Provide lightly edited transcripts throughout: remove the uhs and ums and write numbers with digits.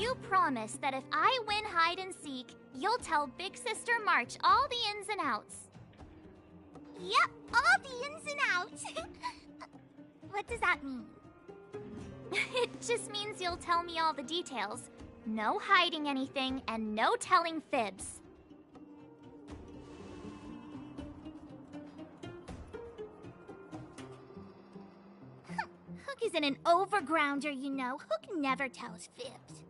You promise that if I win hide and seek, you'll tell Big Sister March all the ins and outs. Yep, all the ins and outs. What does that mean? It just means you'll tell me all the details. No hiding anything and no telling fibs. Hook isn't an overgrounder, you know. Hook never tells fibs.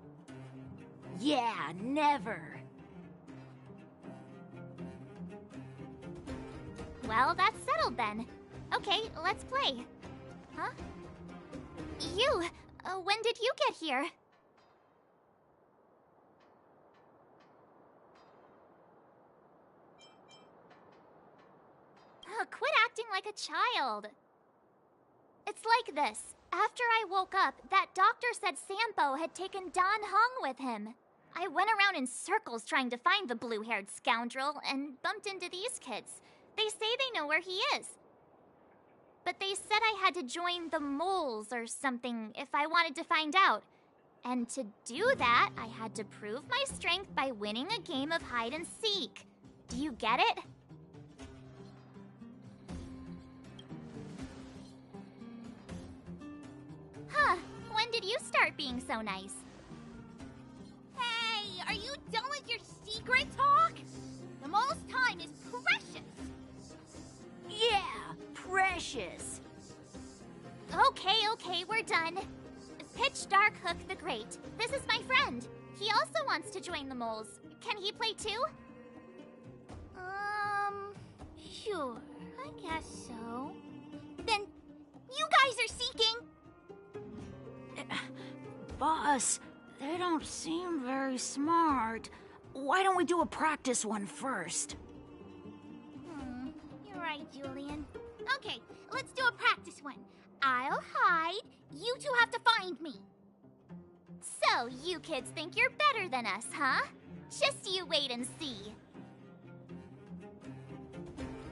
Yeah, never. Well, that's settled then. Okay, let's play. Huh? You! When did you get here? Quit acting like a child. It's like this. After I woke up, that doctor said Sampo had taken Don Hung with him. I went around in circles trying to find the blue-haired scoundrel and bumped into these kids. They say they know where he is. But they said I had to join the moles or something if I wanted to find out. And to do that, I had to prove my strength by winning a game of hide and seek. Do you get it? Huh, when did you start being so nice? Hey, are you done with your secret talk? The most time is precious. Yeah, precious. Okay, we're done. Pitch Dark Hook the Great. This is my friend. He also wants to join the moles. Can he play too? Sure. I guess so. Then, you guys are seeking? Boss, they don't seem very smart. Why don't we do a practice one first? You're right, Julian. Okay, let's do a practice one. I'll hide. You two have to find me. So, you kids think you're better than us, huh? Just you wait and see.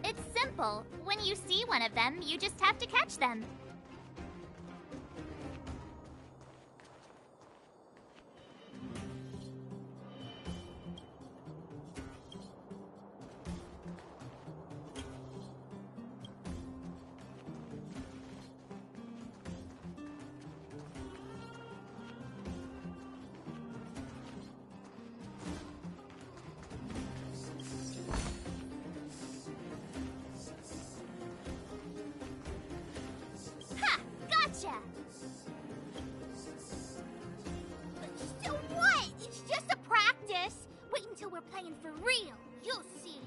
It's simple. When you see one of them, you just have to catch them. Gotcha! So what? It's just a practice. Wait until we're playing for real. You'll see.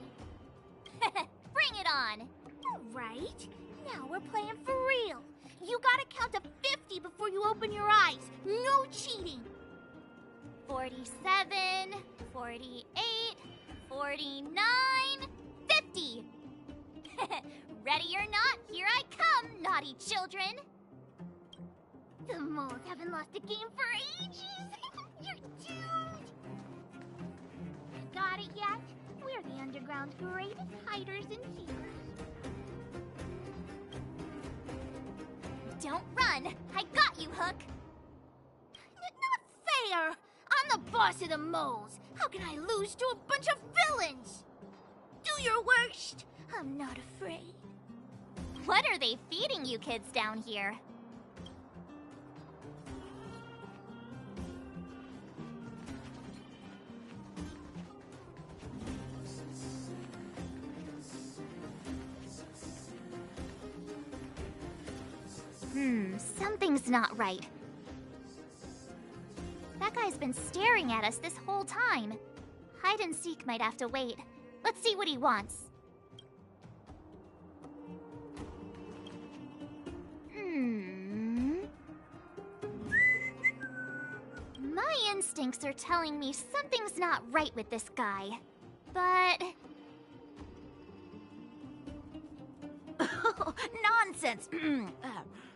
Bring it on! Alright, now we're playing for real. You gotta count to 50 before you open your eyes. No cheating. 47, 48, 49, 50! Ready or not, here I come, naughty children! The moles haven't lost a game for ages. You're doomed. Got it yet? We're the underground's greatest hiders and seekers. Don't run! I got you, Hook! Not fair! I'm the boss of the moles. How can I lose to a bunch of villains? Do your worst. I'm not afraid. What are they feeding you kids down here? Something's not right. That guy's been staring at us this whole time. Hide and seek might have to wait. Let's see what he wants. My instincts are telling me something's not right with this guy. But... Nonsense!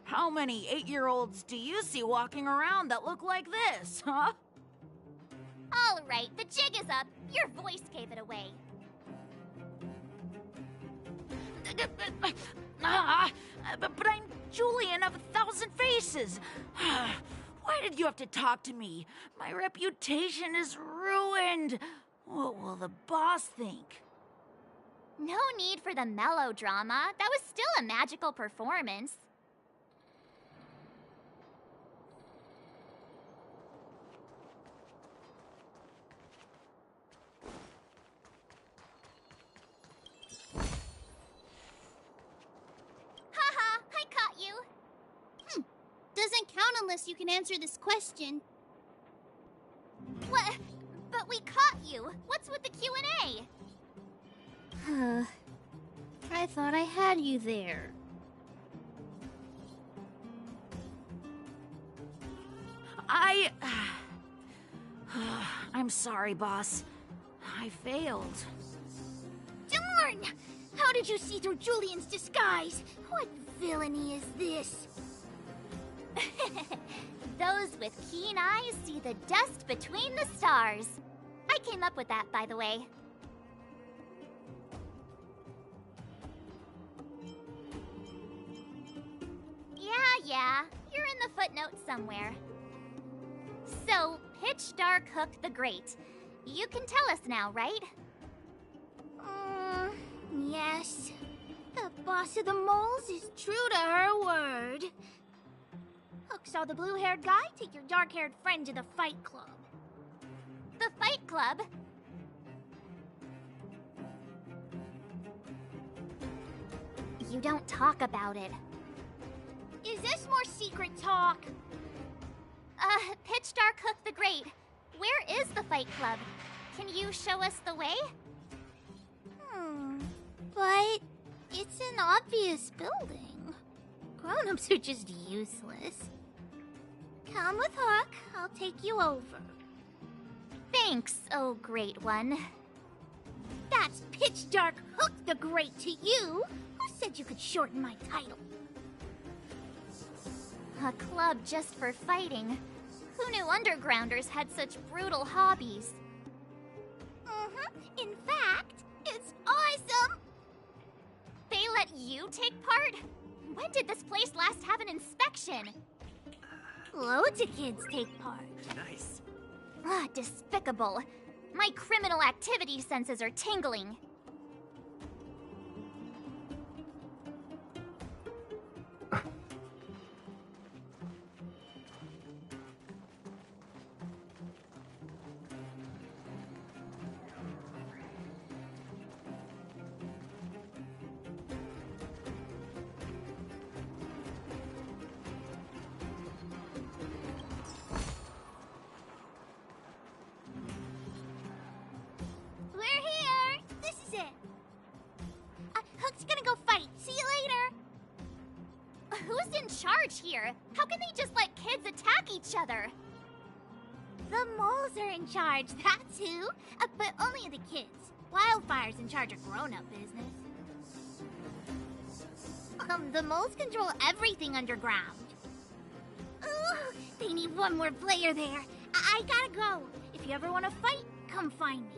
How many 8-year-olds do you see walking around that look like this, huh? All right, the jig is up. Your voice gave it away. But I'm Julian of 1,000 Faces. Why did you have to talk to me? My reputation is ruined. What will the boss think? No need for the melodrama. That was still a magical performance. Haha, I caught you. Doesn't count unless you can answer this question. What? But we caught you. What's with the Q&A? I thought I had you there. I'm sorry, boss. I failed. Darn! How did you see through Julian's disguise? What villainy is this? Those with keen eyes see the dust between the stars. I came up with that, by the way. Yeah, you're in the footnotes somewhere. So, Pitch Dark Hook the Great. You can tell us now, right? Yes. The boss of the moles is true to her word. Hook saw the blue-haired guy take your dark-haired friend to the fight club. The Fight Club? You don't talk about it. Is this more secret talk? Pitch Dark Hook the Great. Where is the Fight Club? Can you show us the way? But it's an obvious building. Grown-ups are just useless. Come with Hook, I'll take you over. Thanks, oh great one. That's Pitch Dark Hook the Great to you. Who said you could shorten my title? A club just for fighting. Who knew undergrounders had such brutal hobbies? In fact, it's awesome! They let you take part? When did this place last have an inspection? Loads of kids take part. Nice. Ah, despicable. My criminal activity senses are tingling. We're here! This is it! Hook's gonna go fight. See you later! Who's in charge here? How can they just let kids attack each other? The moles are in charge, that's who. But only the kids. Wildfire's in charge of grown-up business. The moles control everything underground. Ooh, they need one more player there. I gotta go. If you ever want to fight, come find me.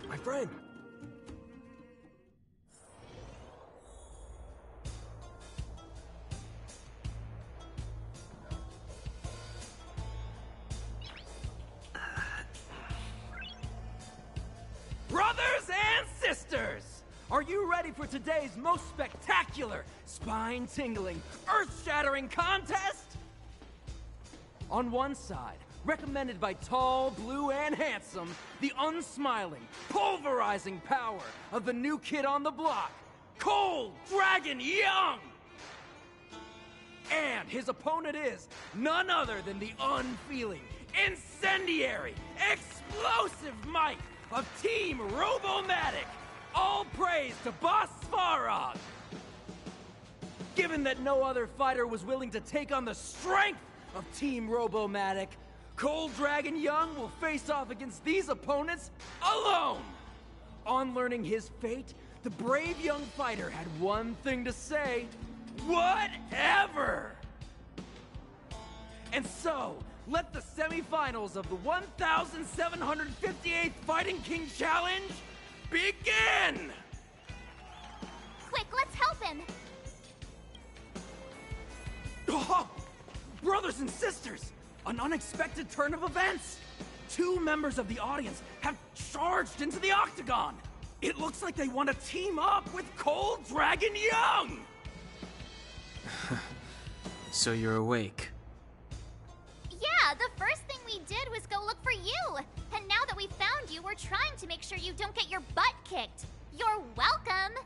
My friend. Brothers and sisters, are you ready for today's most spectacular, spine-tingling, earth-shattering contest? On one side, recommended by tall, blue, and handsome, the unsmiling, pulverizing power of the new kid on the block, Cold Dragon Young! And his opponent is none other than the unfeeling, incendiary, explosive might of Team Robomatic! All praise to Boss Svarog! Given that no other fighter was willing to take on the strength of Team Robomatic, Cold Dragon Young will face off against these opponents alone! On learning his fate, the brave young fighter had one thing to say: whatever! And so, let the semifinals of the 1,758th Fighting King Challenge begin! Quick, let's help him! Oh, brothers and sisters, an unexpected turn of events! 2 members of the audience have charged into the octagon! It looks like they want to team up with Cold Dragon Young! So you're awake. Yeah, the first thing we did was go look for you. And now that we found you, we're trying to make sure you don't get your butt kicked. You're welcome.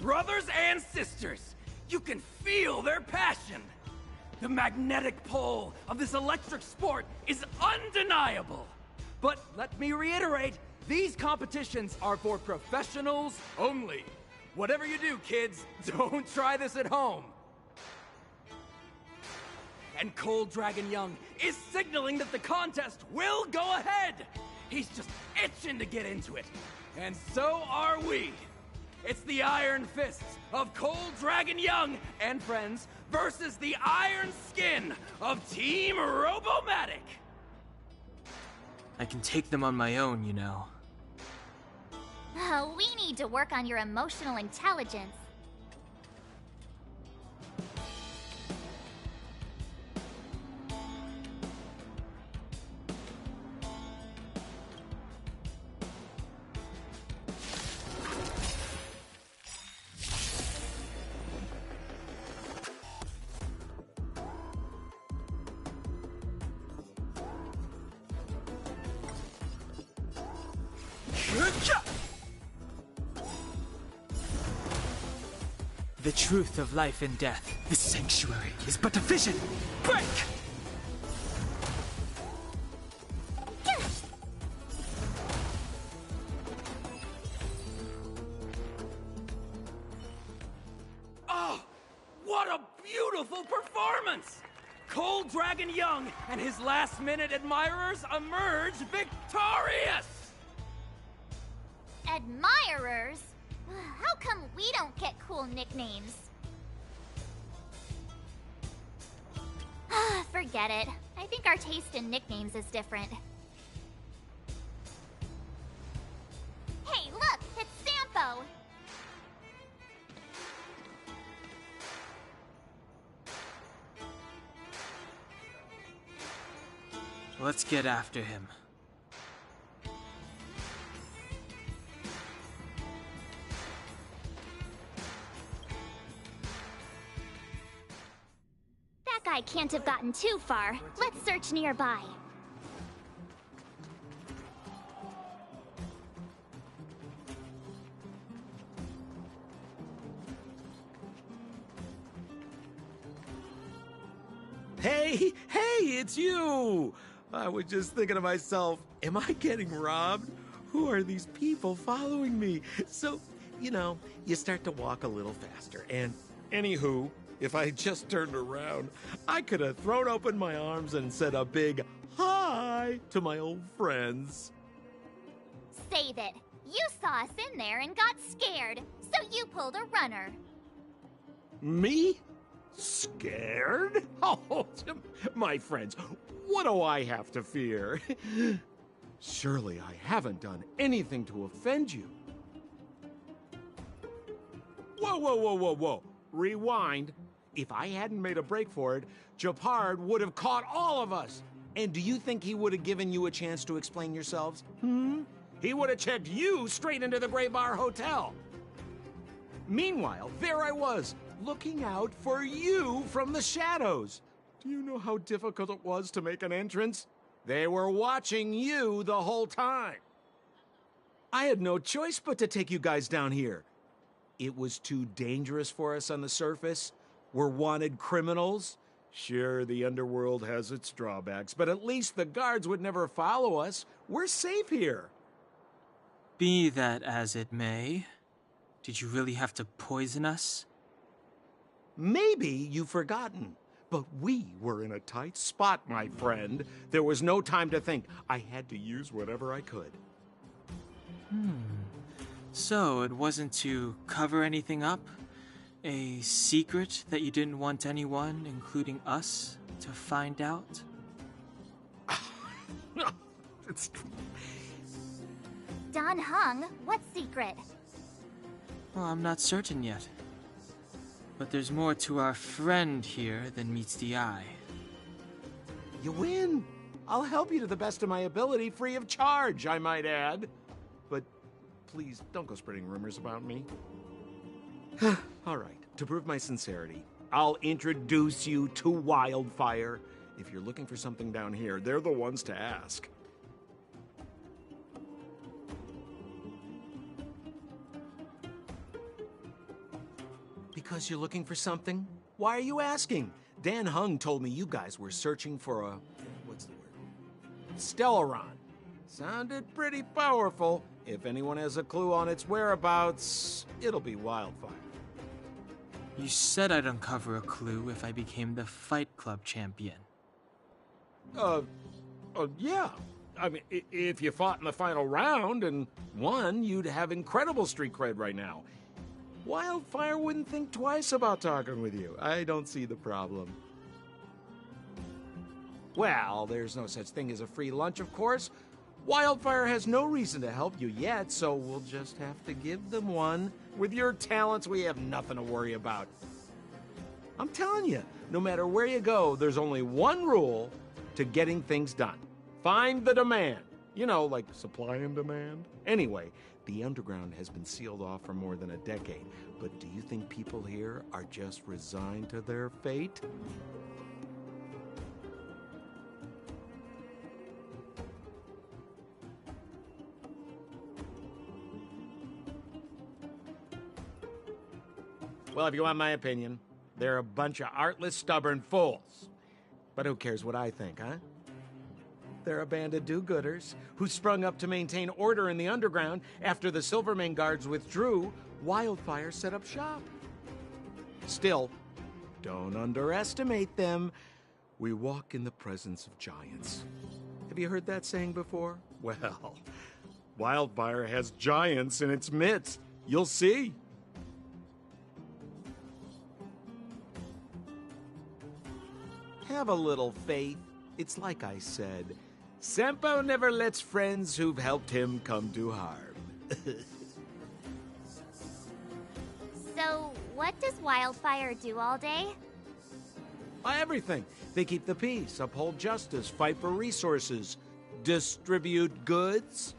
Brothers and sisters, you can feel their passion. The magnetic pull of this electric sport is undeniable. But let me reiterate, these competitions are for professionals only. Whatever you do, kids, don't try this at home. And Cold Dragon Young is signaling that the contest will go ahead. He's just itching to get into it. And so are we. It's the Iron Fists of Cold Dragon Young and friends versus the Iron Skin of Team Robomatic. I can take them on my own, you know. We need to work on your emotional intelligence. The truth of life and death. This sanctuary is but a vision. Break! Oh, what a beautiful performance! Cold Dragon Young and his last-minute admirers emerge victorious! Admirers? How come we don't get cool nicknames? Forget it. I think our taste in nicknames is different. Hey, look! It's Sampo! Let's get after him. That guy can't have gotten too far. Let's search nearby. Hey, it's you! I was just thinking to myself, am I getting robbed? Who are these people following me? So, you start to walk a little faster, and anywho, if I had just turned around, I could have thrown open my arms and said a big hi to my old friends. Save it. You saw us in there and got scared, so you pulled a runner. Me? Scared? Oh, my friends, what do I have to fear? Surely I haven't done anything to offend you. Whoa. Rewind. If I hadn't made a break for it, Japard would have caught all of us. And do you think he would have given you a chance to explain yourselves? He would have checked you straight into the Gray Bar Hotel. Meanwhile, there I was, looking out for you from the shadows. Do you know how difficult it was to make an entrance? They were watching you the whole time. I had no choice but to take you guys down here. It was too dangerous for us on the surface. We're wanted criminals. Sure, the underworld has its drawbacks, but at least the guards would never follow us. We're safe here. Be that as it may, did you really have to poison us? Maybe you've forgotten, but we were in a tight spot, my friend. There was no time to think. I had to use whatever I could. So it wasn't to cover anything up? A secret that you didn't want anyone, including us, to find out? It's... Don Hung, what secret? Well, I'm not certain yet. But there's more to our friend here than meets the eye. You win. I'll help you to the best of my ability, free of charge, I might add. But please, don't go spreading rumors about me. All right, to prove my sincerity, I'll introduce you to Wildfire. If you're looking for something down here, they're the ones to ask. Because you're looking for something? Why are you asking? Dan Hung told me you guys were searching for a... what's the word? Stellaron. Sounded pretty powerful. If anyone has a clue on its whereabouts, it'll be Wildfire. You said I'd uncover a clue if I became the Fight Club champion. Yeah. I mean, if you fought in the final round and won, you'd have incredible street cred right now. Wildfire wouldn't think twice about talking with you. I don't see the problem. Well, there's no such thing as a free lunch, of course. Wildfire has no reason to help you yet, so we'll just have to give them one. With your talents, we have nothing to worry about. I'm telling you, no matter where you go, there's only one rule to getting things done. Find the demand. You know, like supply and demand. Anyway, the underground has been sealed off for more than a decade. But do you think people here are just resigned to their fate? Well, if you want my opinion, they're a bunch of artless, stubborn fools. But who cares what I think, huh? They're a band of do-gooders who sprung up to maintain order in the underground. After the Silvermane guards withdrew, Wildfire set up shop. Still, don't underestimate them. We walk in the presence of giants. Have you heard that saying before? Well, Wildfire has giants in its midst. You'll see. Have a little faith. It's like I said, Senpo never lets friends who've helped him come to harm. So, what does Wildfire do all day? Everything. They keep the peace, uphold justice, fight for resources, distribute goods.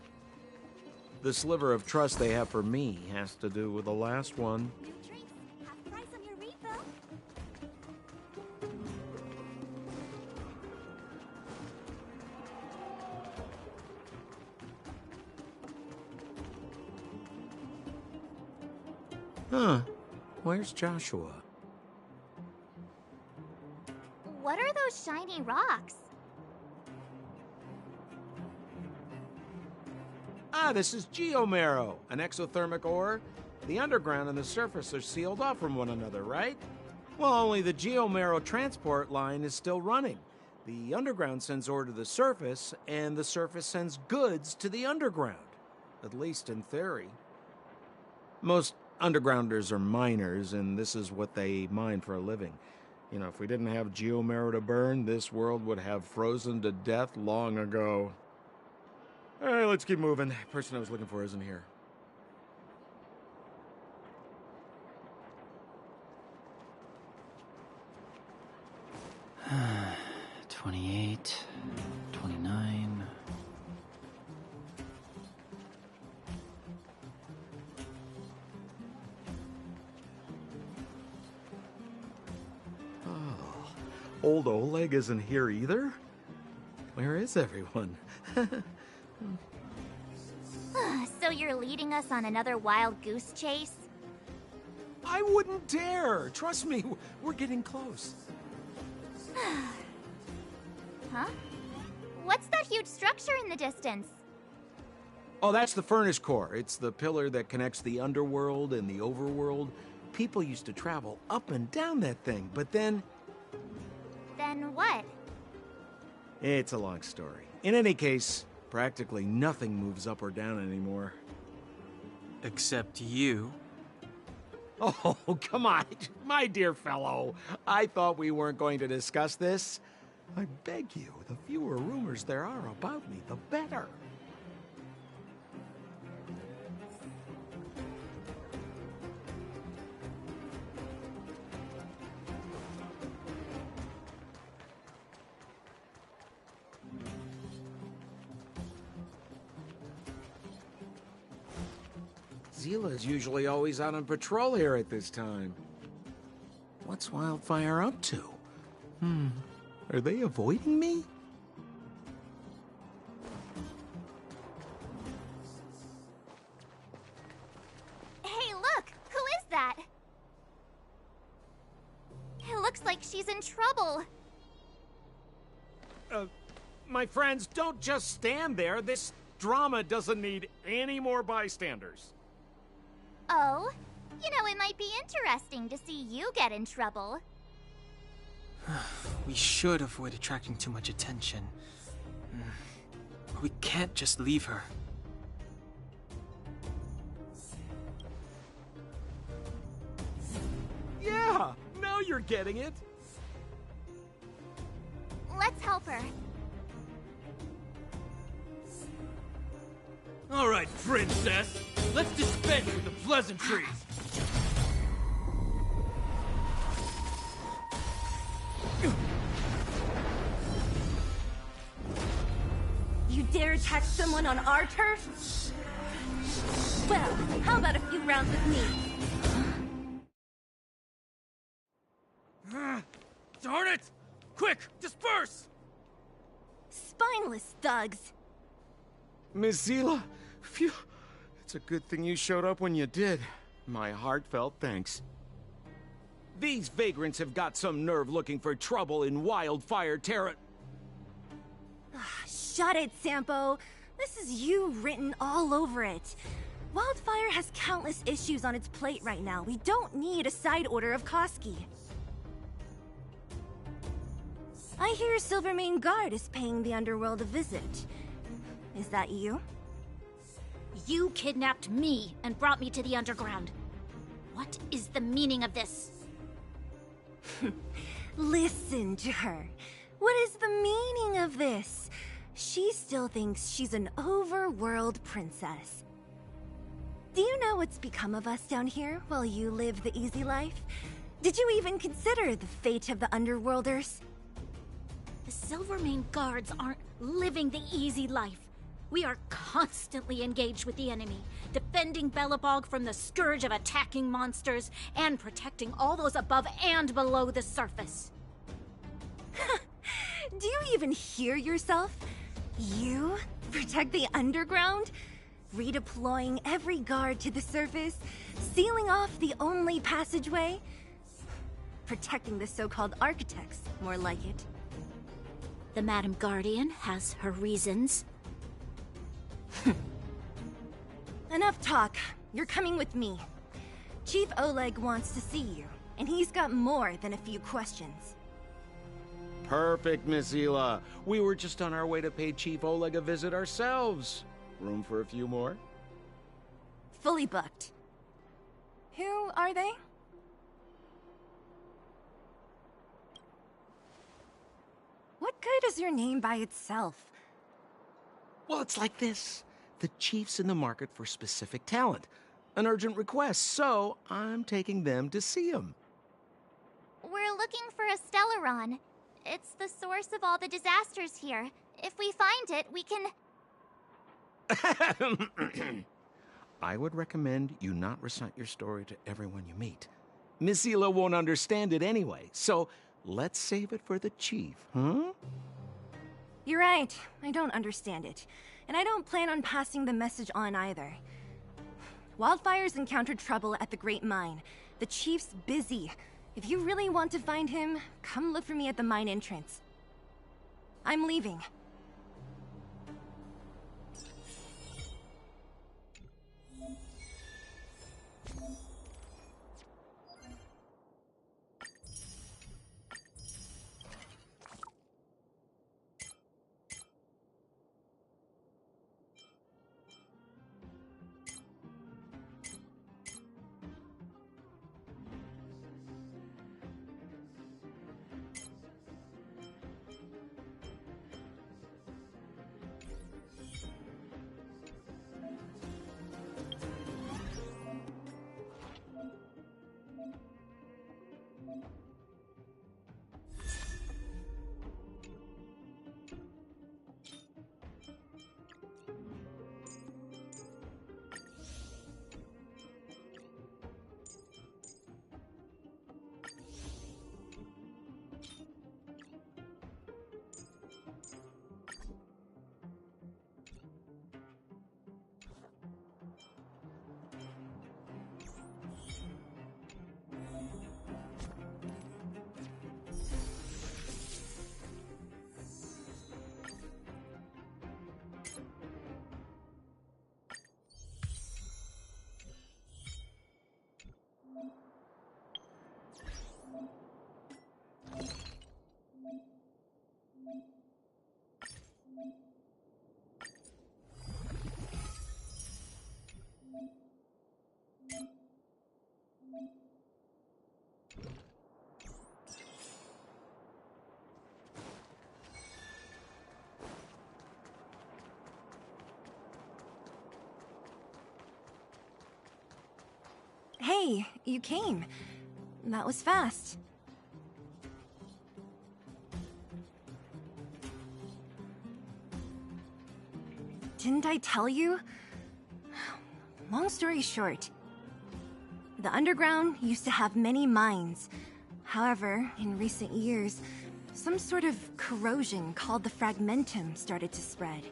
The sliver of trust they have for me has to do with the last one. New drinks. Half price on your refill. Huh. Where's Joshua? What are those shiny rocks? This is geomarrow, an exothermic ore. The underground and the surface are sealed off from one another, right? Well, only the geomarrow transport line is still running. The underground sends ore to the surface, and the surface sends goods to the underground. At least in theory. Most undergrounders are miners, and this is what they mine for a living. You know, if we didn't have geomarrow to burn, this world would have frozen to death long ago. All right, let's keep moving. The person I was looking for isn't here. 28, 29. Old Oleg isn't here either? Where is everyone? So you're leading us on another wild goose chase? I wouldn't dare. Trust me, we're getting close. Huh? What's that huge structure in the distance? Oh, that's the furnace core. It's the pillar that connects the underworld and the overworld. People used to travel up and down that thing, but then... Then what? It's a long story. In any case, practically nothing moves up or down anymore. Except you. Oh, come on, my dear fellow. I thought we weren't going to discuss this. I beg you, the fewer rumors there are about me, the better. Zila's usually always out on patrol here at this time. What's Wildfire up to? Are they avoiding me? Hey, look! Who is that? It looks like she's in trouble. My friends, don't just stand there. This drama doesn't need any more bystanders. Oh? You know, it might be interesting to see you get in trouble. We should avoid attracting too much attention. But we can't just leave her. Yeah, now you're getting it. Let's help her. All right, princess. Let's dispense with the pleasantries. You dare attack someone on our turf? Well, how about a few rounds with me? Darn it! Quick, disperse! Spineless thugs. Miss Zila, phew. It's a good thing you showed up when you did. My heartfelt thanks. These vagrants have got some nerve looking for trouble in Wildfire Terra. Shut it, Sampo. This is you written all over it. Wildfire has countless issues on its plate right now. We don't need a side order of Koski. I hear Silvermane Guard is paying the Underworld a visit. Is that you? You kidnapped me and brought me to the underground. What is the meaning of this? Listen to her. What is the meaning of this? She still thinks she's an overworld princess. Do you know what's become of us down here while you live the easy life? Did you even consider the fate of the Underworlders? The Silvermane Guards aren't living the easy life. We are constantly engaged with the enemy, defending Belobog from the scourge of attacking monsters, and protecting all those above and below the surface. Do you even hear yourself? You protect the underground? Redeploying every guard to the surface? Sealing off the only passageway? Protecting the so-called architects, more like it. The Madam Guardian has her reasons. Enough talk. You're coming with me. Chief Oleg wants to see you, and he's got more than a few questions. Perfect, Miss Zila. We were just on our way to pay Chief Oleg a visit ourselves. Room for a few more? Fully booked. Who are they? What good is your name by itself? Well, it's like this. The chief's in the market for specific talent. An urgent request, so I'm taking them to see him. We're looking for a Stellaron. It's the source of all the disasters here. If we find it, we can... I would recommend you not recite your story to everyone you meet. Miss Zila won't understand it anyway, so let's save it for the chief, huh? You're right. I don't understand it. And I don't plan on passing the message on either. Wildfire's encountered trouble at the Great Mine. The chief's busy. If you really want to find him, come look for me at the mine entrance. I'm leaving. Hey, you came. That was fast. Didn't I tell you? Long story short, the underground used to have many mines. However, in recent years, some sort of corrosion called the fragmentum started to spread.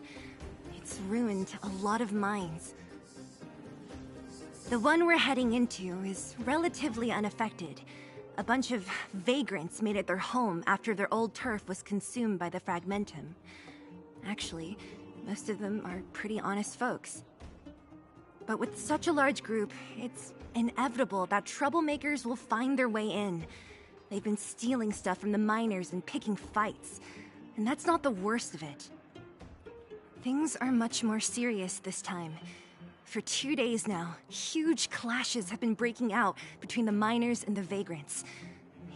It's ruined a lot of mines. The one we're heading into is relatively unaffected. A bunch of vagrants made it their home after their old turf was consumed by the fragmentum. Actually, most of them are pretty honest folks. But with such a large group, it's inevitable that troublemakers will find their way in. They've been stealing stuff from the miners and picking fights. And that's not the worst of it. Things are much more serious this time. For 2 days now, huge clashes have been breaking out between the miners and the vagrants.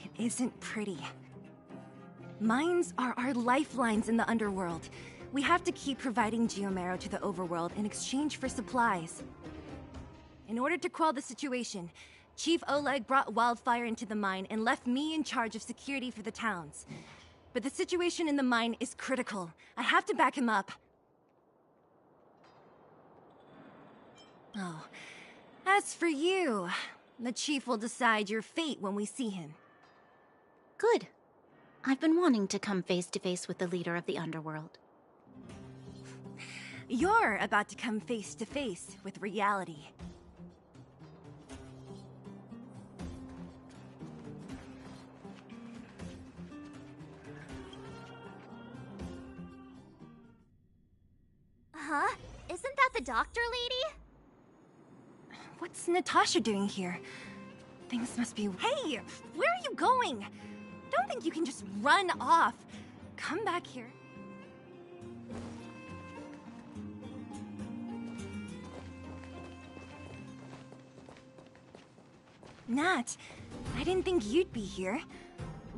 It isn't pretty. Mines are our lifelines in the underworld. We have to keep providing geomarrow to the overworld in exchange for supplies. In order to quell the situation, Chief Oleg brought Wildfire into the mine and left me in charge of security for the towns. But the situation in the mine is critical. I have to back him up. Oh, as for you, the Chief will decide your fate when we see him. Good. I've been wanting to come face to face with the leader of the underworld. You're about to come face to face with reality. Huh? Isn't that the doctor lady? What's Natasha doing here? Things must be... Hey! Where are you going? Don't think you can just run off. Come back here. Nat, I didn't think you'd be here.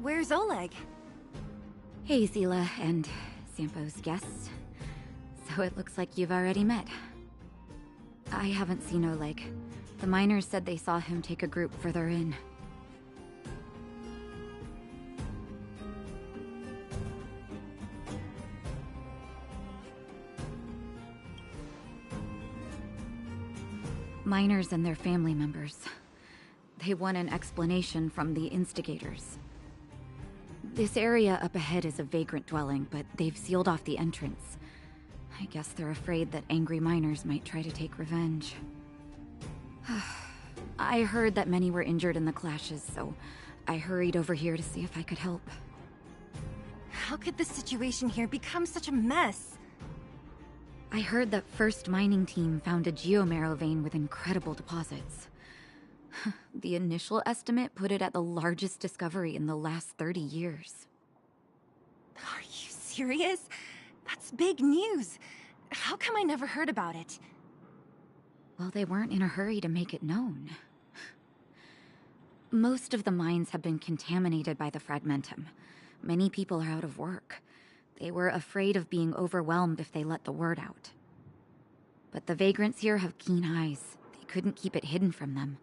Where's Oleg? Hey, Zila and Sampo's guests. So it looks like you've already met. I haven't seen Oleg. The miners said they saw him take a group further in. Miners and their family members. They want an explanation from the instigators. This area up ahead is a vagrant dwelling, but they've sealed off the entrance. I guess they're afraid that angry miners might try to take revenge. I heard that many were injured in the clashes, so I hurried over here to see if I could help. How could the situation here become such a mess? I heard that First Mining Team found a geomarrow vein with incredible deposits. The initial estimate put it at the largest discovery in the last 30 years. Are you serious? That's big news. How come I never heard about it? Well, they weren't in a hurry to make it known. Most of the mines have been contaminated by the fragmentum. Many people are out of work. They were afraid of being overwhelmed if they let the word out. But the vagrants here have keen eyes. They couldn't keep it hidden from them.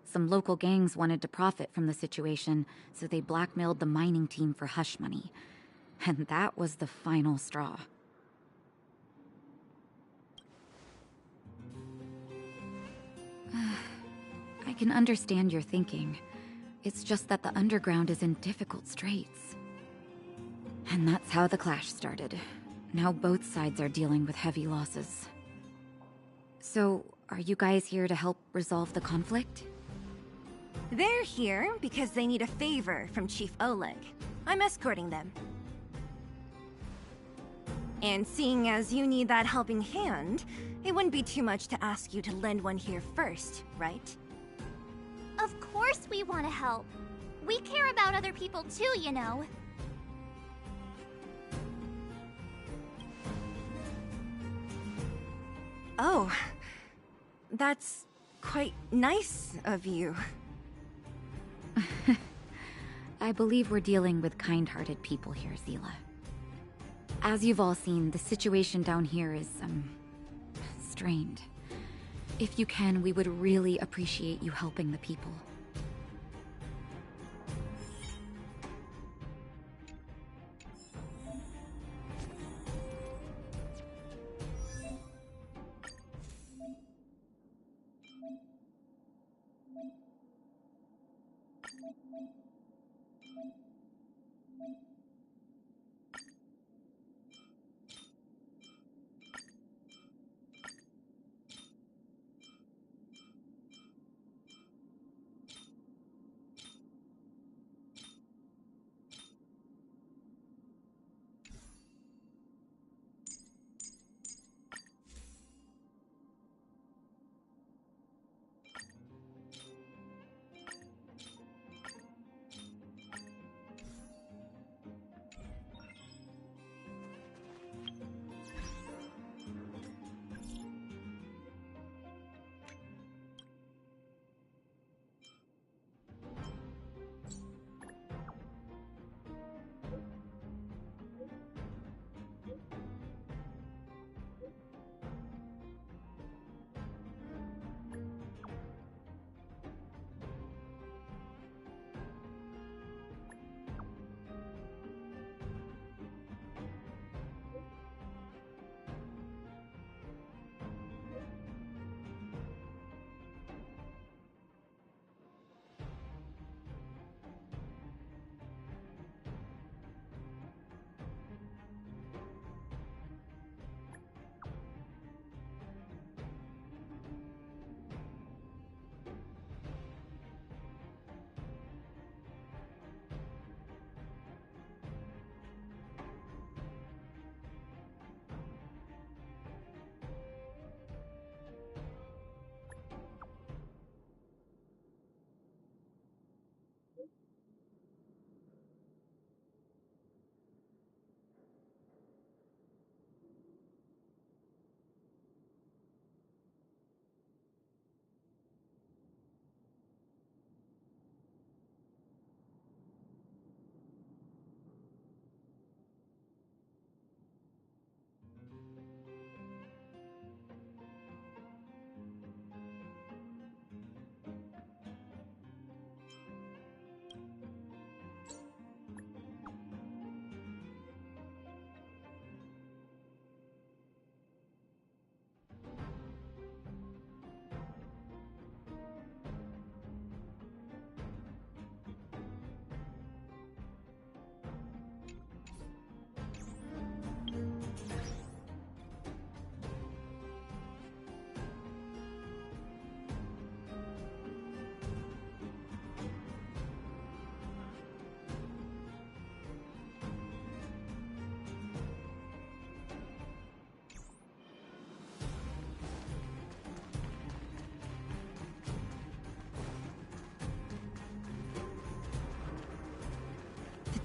Some local gangs wanted to profit from the situation, so they blackmailed the mining team for hush money. And that was the final straw. I can understand your thinking. It's just that the underground is in difficult straits. And that's how the clash started. Now both sides are dealing with heavy losses. So, are you guys here to help resolve the conflict? They're here because they need a favor from Chief Oleg. I'm escorting them. And seeing as you need that helping hand, it wouldn't be too much to ask you to lend one here first, right? Of course we want to help. We care about other people too, you know. Oh, that's quite nice of you. I believe we're dealing with kind-hearted people here, Zila. As you've all seen, the situation down here is, strained. If you can, we would really appreciate you helping the people.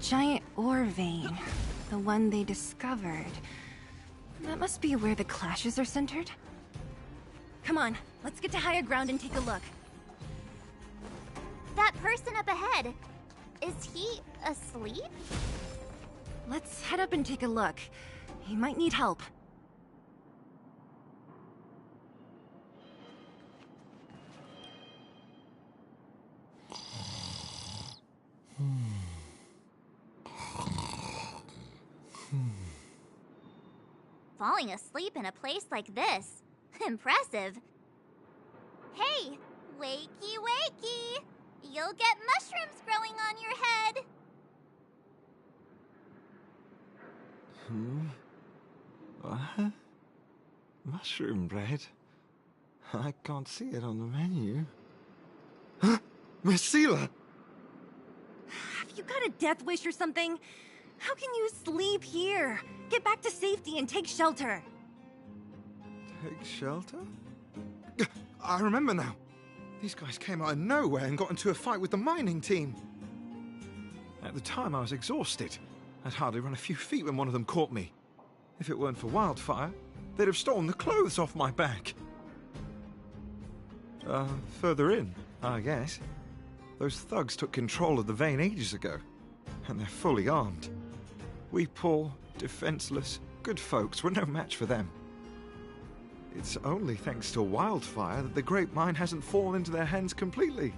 Giant ore vein. The one they discovered. That must be where the clashes are centered. Come on, let's get to higher ground and take a look. That person up ahead, is he asleep? Let's head up and take a look. He might need help. Falling asleep in a place like this. Impressive. Hey, wakey wakey! You'll get mushrooms growing on your head. What? Mushroom bread? I can't see it on the menu. Huh? Miss Seela! Have you got a death wish or something? How can you sleep here? Get back to safety and take shelter. Take shelter? I remember now. These guys came out of nowhere and got into a fight with the mining team. At the time, I was exhausted. I'd hardly run a few feet when one of them caught me. If it weren't for Wildfire, they'd have stolen the clothes off my back. Further in, I guess. Those thugs took control of the vein ages ago, and they're fully armed. We poor, defenseless, good folks were no match for them. It's only thanks to Wildfire that the Great Mine hasn't fallen into their hands completely.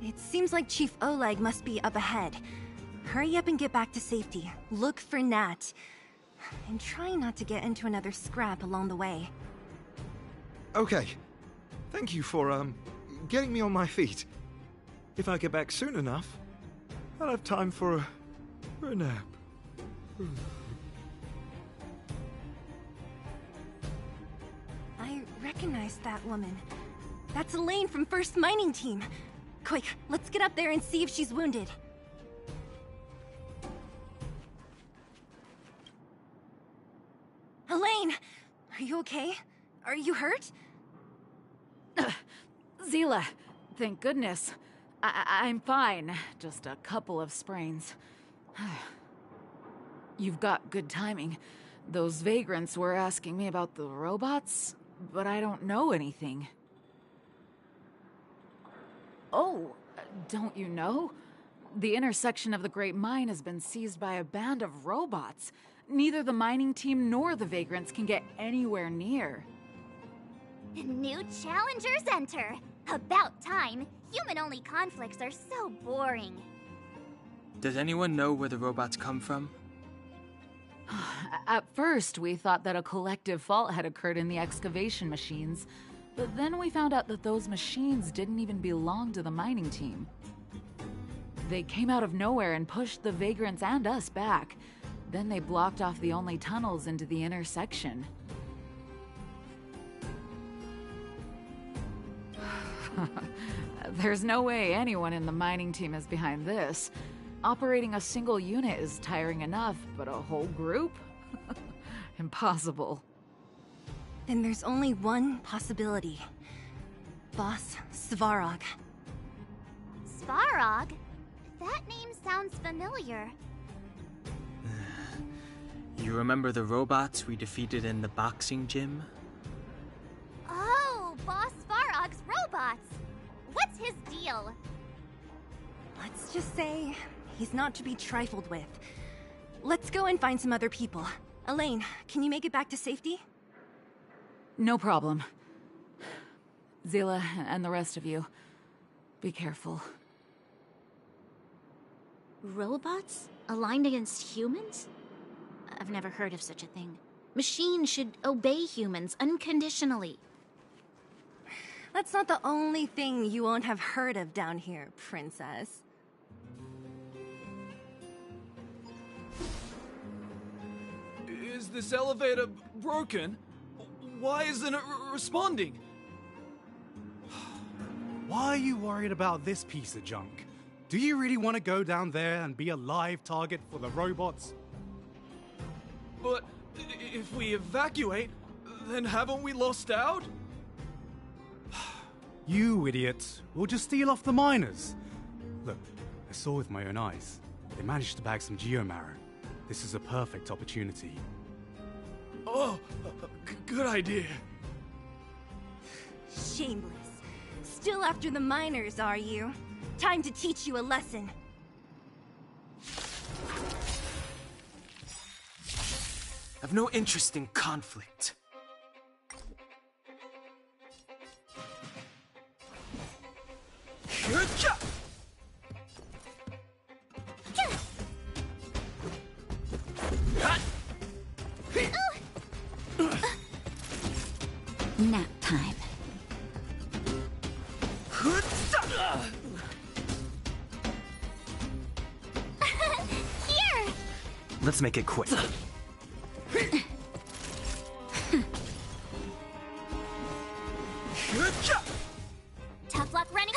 It seems like Chief Oleg must be up ahead. Hurry up and get back to safety. Look for Nat. And try not to get into another scrap along the way. Okay. Thank you for, getting me on my feet. If I get back soon enough, I'll have time for a nap. I recognize that woman. That's Elaine from 1st Mining Team. Quick, let's get up there and see if she's wounded. Elaine! Are you okay? Are you hurt? Zila, thank goodness. I'm fine. Just a couple of sprains. You've got good timing. Those vagrants were asking me about the robots, but I don't know anything. Oh, don't you know? The intersection of the Great Mine has been seized by a band of robots. Neither the mining team nor the vagrants can get anywhere near. New challengers enter. About time. Human-only conflicts are so boring. Does anyone know where the robots come from? At first, we thought that a collective fault had occurred in the excavation machines, but then we found out that those machines didn't even belong to the mining team. They came out of nowhere and pushed the vagrants and us back. Then they blocked off the only tunnels into the intersection. There's no way anyone in the mining team is behind this. Operating a single unit is tiring enough, but a whole group? Impossible. Then there's only one possibility. Boss Svarog. Svarog? That name sounds familiar. You remember the robots we defeated in the boxing gym? Oh, Boss Svarog's robots! What's his deal? Let's just say he's not to be trifled with. Let's go and find some other people. Elaine, can you make it back to safety? No problem. Zila and the rest of you, be careful. Robots? Aligned against humans? I've never heard of such a thing. Machines should obey humans unconditionally. That's not the only thing you won't have heard of down here, Princess. Is this elevator broken? Why isn't it responding? Why are you worried about this piece of junk? Do you really want to go down there and be a live target for the robots? But if we evacuate, then haven't we lost out? You idiots. We'll just steal off the miners. Look, I saw with my own eyes. They managed to bag some geomarrow. This is a perfect opportunity. Oh, good idea. Shameless. Still after the miners, are you? Time to teach you a lesson. I've no interest in conflict. Nap time. Here! Let's make it quick. Tough luck running.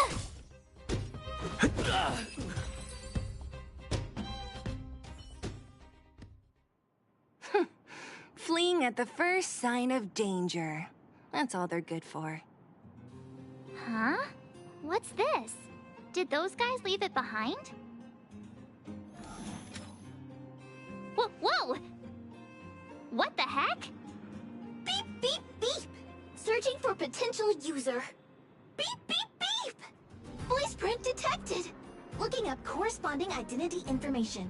Fleeing at the first sign of danger. That's all they're good for. Huh? What's this? Did those guys leave it behind? Whoa! What the heck? potential user. Beep, beep, beep! Voice print detected. Looking up corresponding identity information.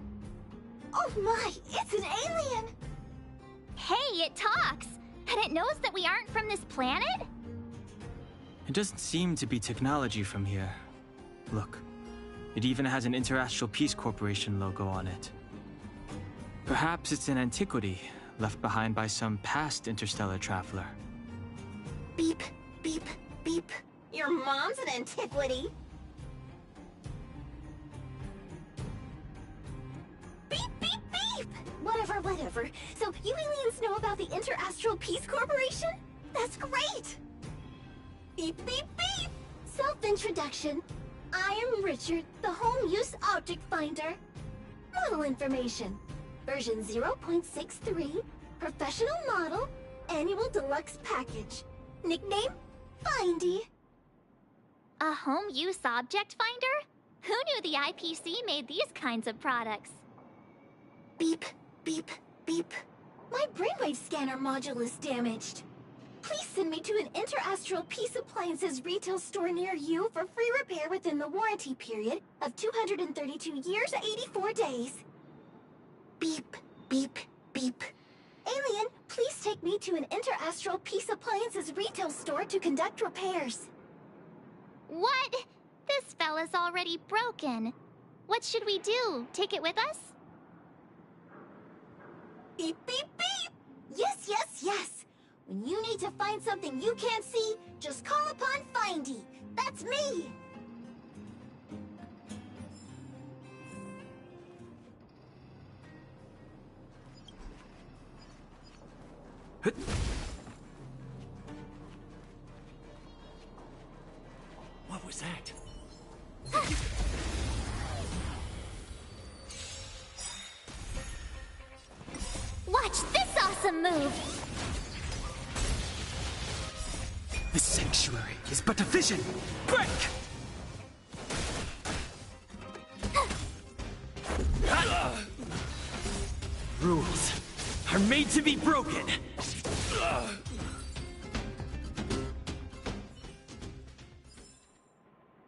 Oh my, it's an alien! Hey, it talks! And it knows that we aren't from this planet? It doesn't seem to be technology from here. Look, it even has an Interastral Peace Corporation logo on it. Perhaps it's an antiquity left behind by some past interstellar traveler. Beep, beep, beep. Your mom's an antiquity. Beep, beep, beep! Whatever, whatever. So you aliens know about the Interastral Peace Corporation? That's great! Beep, beep, beep! Self-introduction. I am Richard, the Home Use Object Finder. Model information. Version 0.63, professional model, annual deluxe package. Nickname, Findy. A home use object finder? Who knew the IPC made these kinds of products? Beep, beep, beep. My brainwave scanner module is damaged. Please send me to an Interastral Peace Appliances retail store near you for free repair within the warranty period of 232 years, 84 days. Beep, beep, beep. Alien, please take me to an Interastral Peace Appliances retail store to conduct repairs. What? This fella's already broken. What should we do? Take it with us? Beep, beep, beep! Yes, yes, yes! When you need to find something you can't see, just call upon Findy. That's me! What was that? Watch this awesome move! The sanctuary is but a vision! Break! Rules are made to be broken!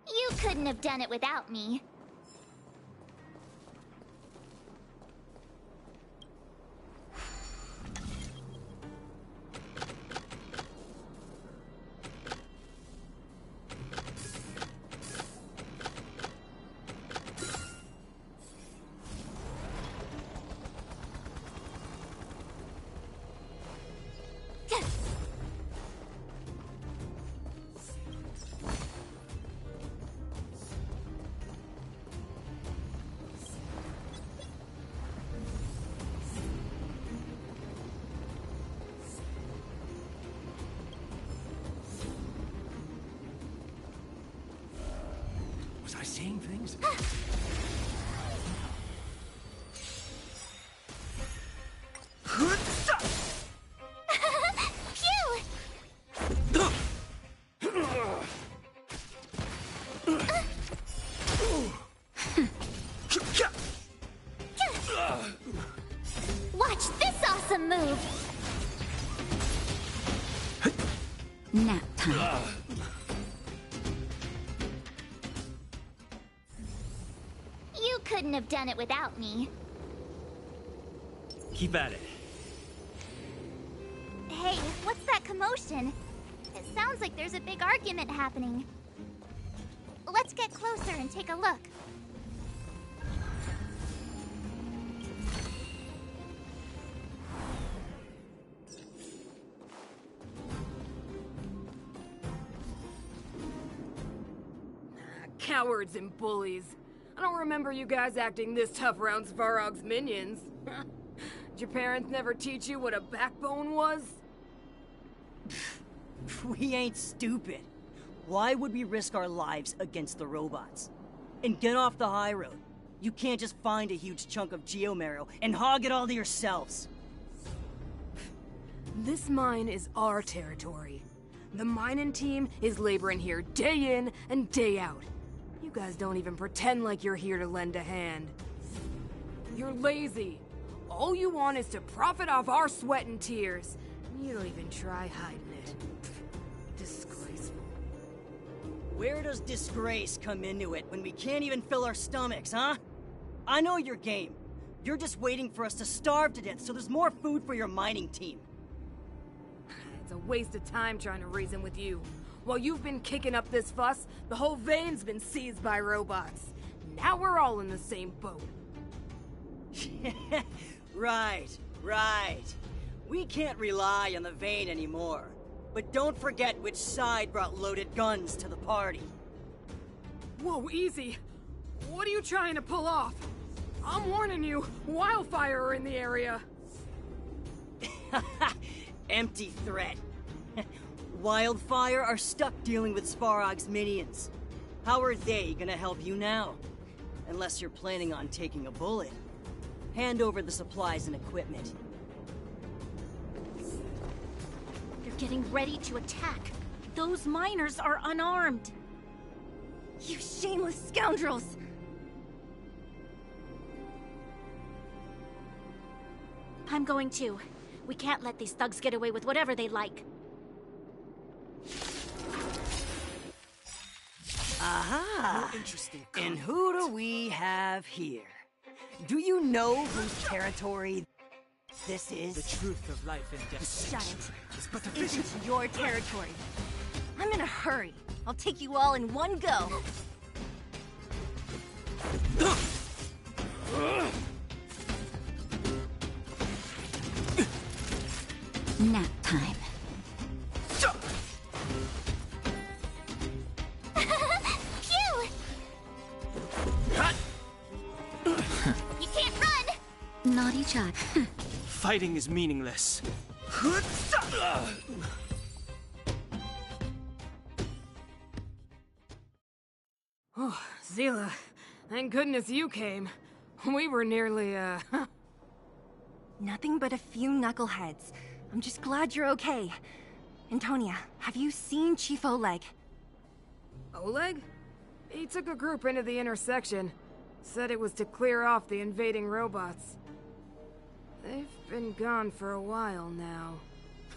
You couldn't have done it without me. Was I seeing things? Watch this awesome move! Nap time. You couldn't have done it without me. Keep at it. Hey, what's that commotion? It sounds like there's a big argument happening. Let's get closer and take a look. Cowards and bullies. I don't remember you guys acting this tough around Svarog's minions. Did your parents never teach you what a backbone was? We ain't stupid. Why would we risk our lives against the robots? And get off the high road. You can't just find a huge chunk of geomarrow and hog it all to yourselves. This mine is our territory. The mining team is laboring here day in and day out. You guys don't even pretend like you're here to lend a hand. You're lazy. All you want is to profit off our sweat and tears. You don't even try hiding it. Disgraceful. Where does disgrace come into it when we can't even fill our stomachs, huh? I know your game. You're just waiting for us to starve to death so there's more food for your mining team. It's a waste of time trying to reason with you. While you've been kicking up this fuss, the whole vein's been seized by robots. Now we're all in the same boat. Right. We can't rely on the vein anymore. But don't forget which side brought loaded guns to the party. Whoa, easy. What are you trying to pull off? I'm warning you, wildfire are in the area. Empty threat. Wildfire are stuck dealing with Svarog's minions. How are they gonna help you now? Unless you're planning on taking a bullet. Hand over the supplies and equipment. They're getting ready to attack. Those miners are unarmed. You shameless scoundrels! I'm going too. We can't let these thugs get away with whatever they like. Aha! Interesting. And who do we have here? Do you know whose territory this is? The truth of life and death. Shut it. This isn't your territory. I'm in a hurry. I'll take you all in one go. Nap time. Phew! You can't run! Naughty Chuck. Fighting is meaningless. Oh, Zila, thank goodness you came. We were nearly, Nothing but a few knuckleheads. I'm just glad you're okay. Antonia, have you seen Chief Oleg? Oleg? He took a group into the intersection. Said it was to clear off the invading robots. They've been gone for a while now.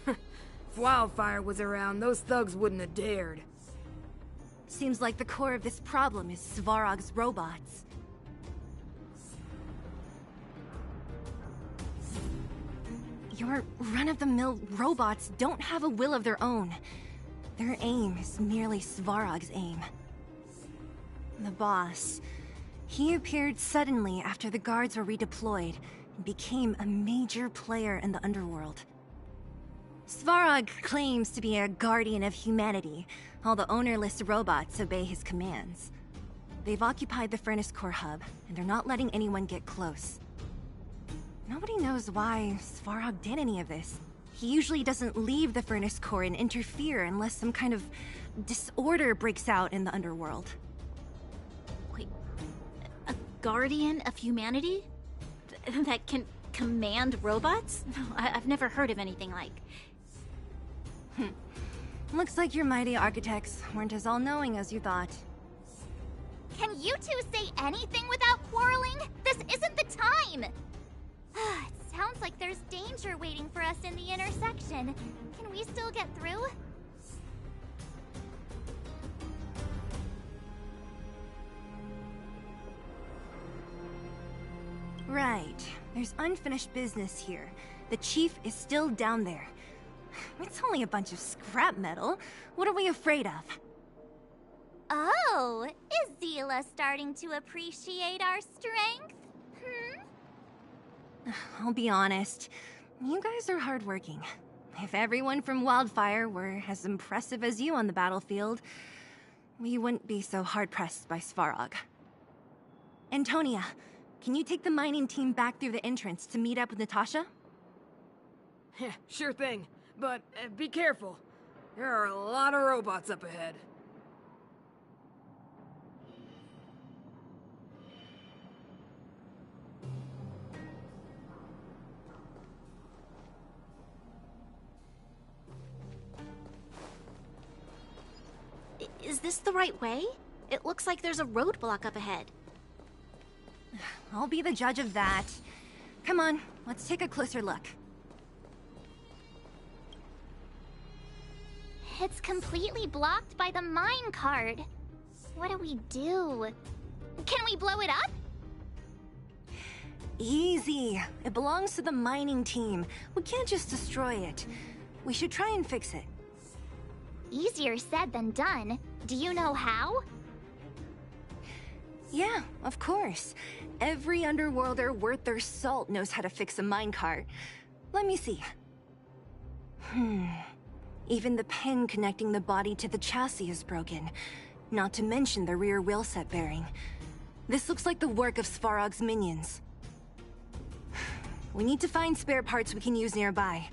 If Wildfire was around, those thugs wouldn't have dared. Seems like the core of this problem is Svarog's robots. Your run-of-the-mill robots don't have a will of their own. Their aim is merely Svarog's aim. The boss, he appeared suddenly after the guards were redeployed and became a major player in the underworld. Svarog claims to be a guardian of humanity. All the ownerless robots obey his commands. They've occupied the Furnace Core hub, and they're not letting anyone get close. Nobody knows why Svarog did any of this. He usually doesn't leave the Furnace Core and interfere unless some kind of disorder breaks out in the underworld. Wait, a guardian of humanity? That can command robots? I've never heard of anything like. Looks like your mighty architects weren't as all-knowing as you thought. Can you two say anything without quarreling? This isn't the time! It sounds like there's danger waiting for us in the intersection. Can we still get through? Right. There's unfinished business here. The chief is still down there. It's only a bunch of scrap metal. What are we afraid of? Oh, is Zila starting to appreciate our strength? I'll be honest. You guys are hardworking. If everyone from Wildfire were as impressive as you on the battlefield, we wouldn't be so hard-pressed by Svarog. Antonia, can you take the mining team back through the entrance to meet up with Natasha? Yeah, sure thing. But be careful. There are a lot of robots up ahead. Is this the right way? It looks like there's a roadblock up ahead. I'll be the judge of that. Come on, let's take a closer look. It's completely blocked by the mine cart. What do we do? Can we blow it up? Easy. It belongs to the mining team. We can't just destroy it. We should try and fix it. Easier said than done. Do you know how? Yeah, of course. Every underworlder worth their salt knows how to fix a minecart. Let me see. Even the pin connecting the body to the chassis is broken. Not to mention the rear wheel set bearing. This looks like the work of Svarog's minions. We need to find spare parts we can use nearby.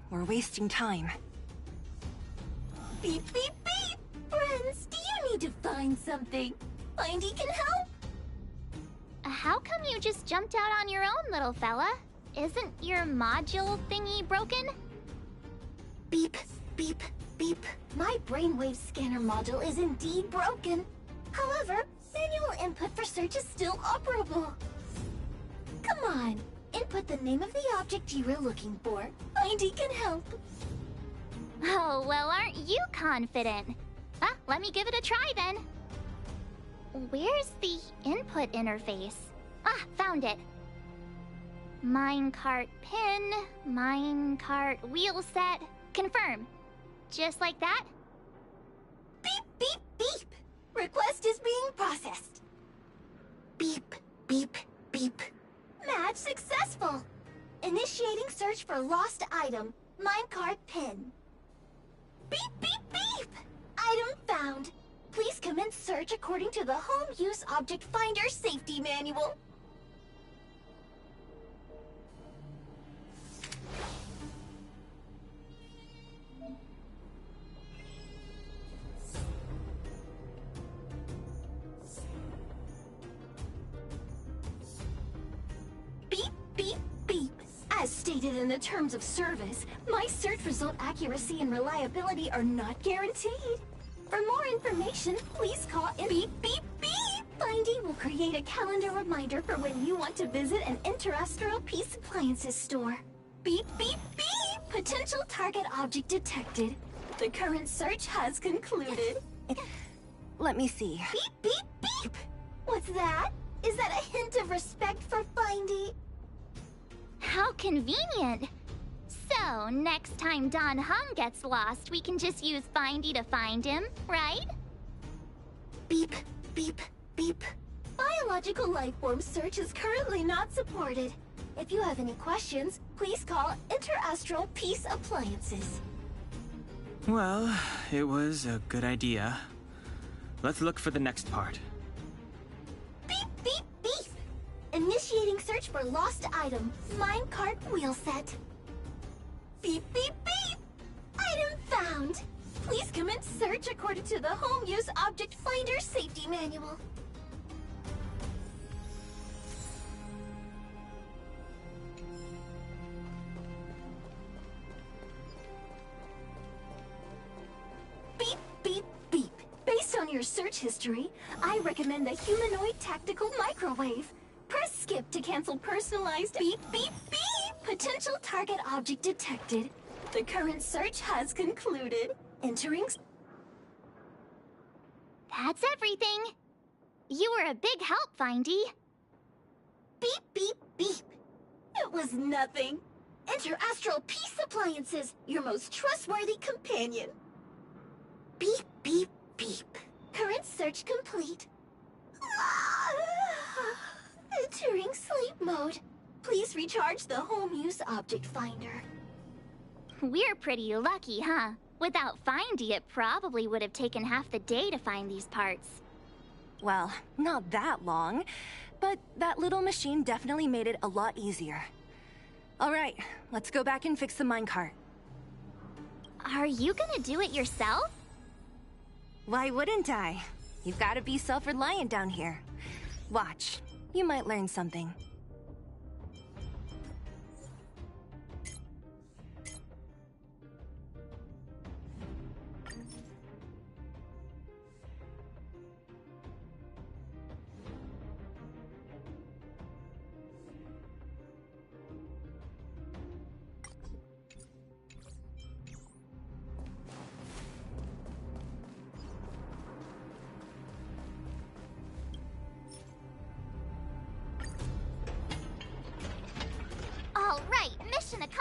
We're wasting time. Beep, beep, beep! Friends, do you need to find something? Findy can help? How come you just jumped out on your own, little fella? Isn't your module thingy broken? Beep, beep, beep. My brainwave scanner module is indeed broken. However, manual input for search is still operable. Come on, input the name of the object you were looking for. Findy can help. Oh, well, aren't you confident? Let me give it a try then. Where's the input interface? Found it. Minecart pin, minecart wheel set, confirm. Just like that? Beep, beep, beep. Request is being processed. Beep, beep, beep. Match successful. Initiating search for lost item, minecart pin. Beep, beep, beep. Item found. Please commence search according to the Home Use Object Finder Safety Manual. Beep, beep, beep. As stated in the terms of service, my search result accuracy and reliability are not guaranteed. For more information, please call in beep, beep, beep. Findy will create a calendar reminder for when you want to visit an Interastral Peace Appliances store. Beep, beep, beep. Potential target object detected. The current search has concluded. Let me see. Beep, beep, beep. What's that? Is that a hint of respect for Findy? How convenient. So, next time Don Hung gets lost, we can just use Findy to find him, right? Beep, beep, beep. Biological life form search is currently not supported. If you have any questions, please call Interastral Peace Appliances. Well, it was a good idea. Let's look for the next part. Beep, beep, beep. Initiating search for lost item, minecart wheel set. Beep, beep, beep. Item found. Please commence search according to the Home Use Object Finder Safety Manual. Beep, beep, beep. Based on your search history, I recommend the Humanoid Tactical Microwave. Press skip to cancel personalized beep, beep, beep. Potential target object detected. The current search has concluded. Entering... That's everything. You were a big help, Findy. Beep, beep, beep. It was nothing. Interastral Peace Appliances, your most trustworthy companion. Beep, beep, beep. Current search complete. Entering sleep mode. Please recharge the Home Use Object Finder. We're pretty lucky, huh? Without Findy, it probably would have taken half the day to find these parts. Well, not that long, but that little machine definitely made it a lot easier. All right, let's go back and fix the minecart. Are you gonna do it yourself? Why wouldn't I? You've got to be self-reliant down here. Watch, you might learn something.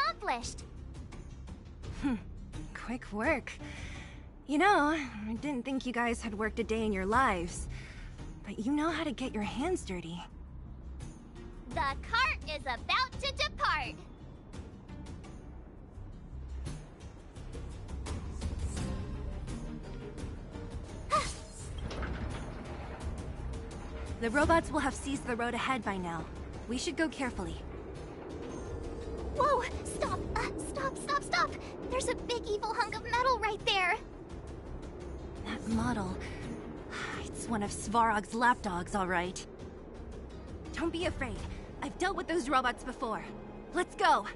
accomplished! Quick work. You know, I didn't think you guys had worked a day in your lives. But you know how to get your hands dirty. The cart is about to depart! The robots will have seized the road ahead by now. We should go carefully. Whoa! Stop! Stop! There's a big evil hunk of metal right there! That model... It's one of Svarog's lapdogs, all right. Don't be afraid. I've dealt with those robots before. Let's go!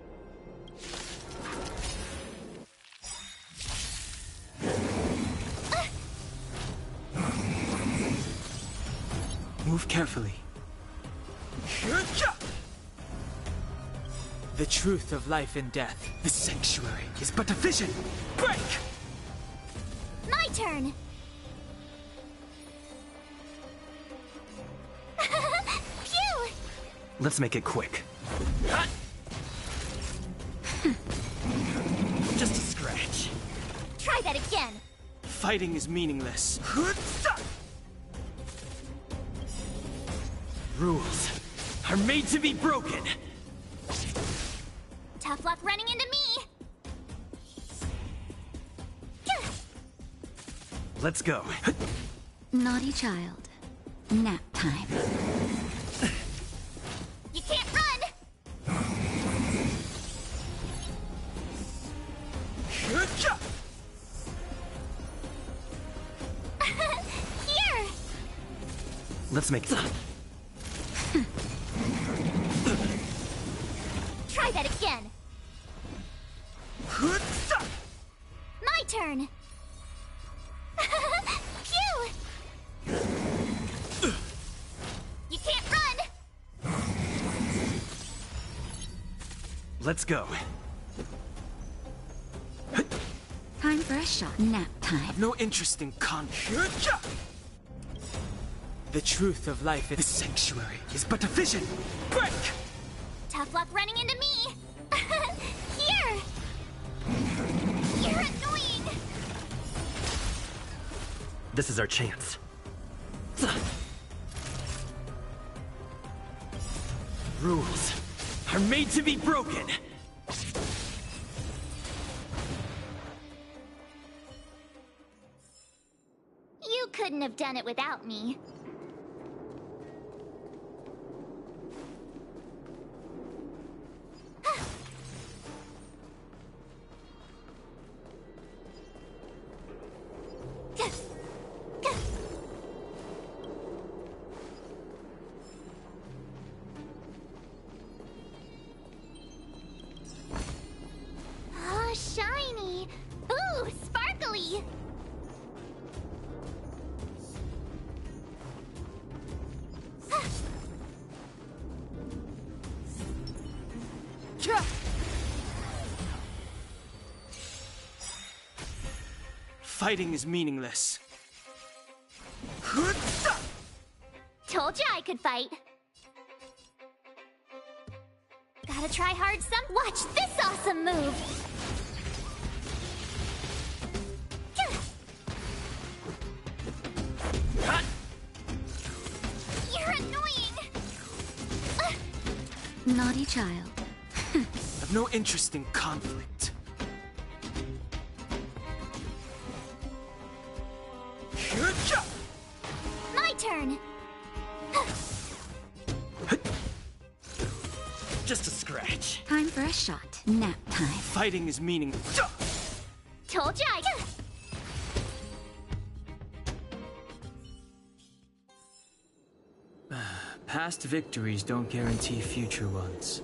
Move carefully. The truth of life and death, the sanctuary, is but a vision. Break! My turn! Phew! Let's make it quick. Just a scratch. Try that again! Fighting is meaningless. Rules are made to be broken. Tough luck running into me! Let's go. Naughty child. Nap time. You can't run! Here! Let's make it. Try that again! My turn! Phew! You can't run! Let's go. Time for a shot. Nap time. I've no interest in conflict. The truth of life in the sanctuary is but a vision. Break! Tough luck running into me! Here! You're annoying! This is our chance. Rules are made to be broken. You couldn't have done it without me. Oh, shiny! Ooh, sparkly! Fighting is meaningless. Told you I could fight. Gotta try hard some. Watch this awesome move! You're annoying! Naughty child. I've no interest in conflict. My turn! Just a scratch. Time for a shot. Nap time. Fighting is meaningless. Told you I... Past victories don't guarantee future ones.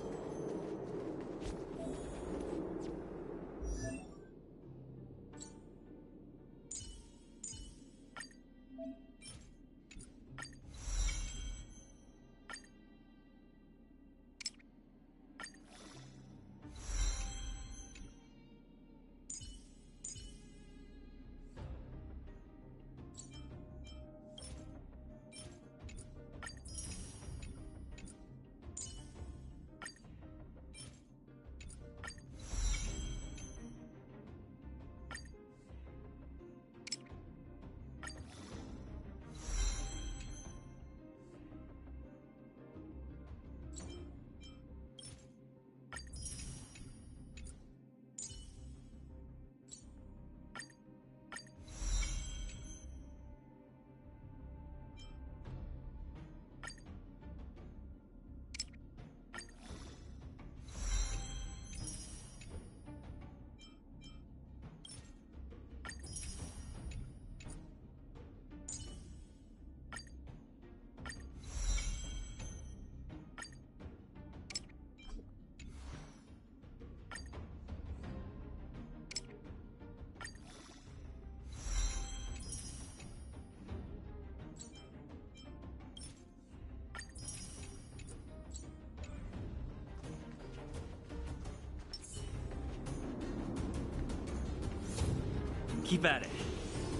Keep at it.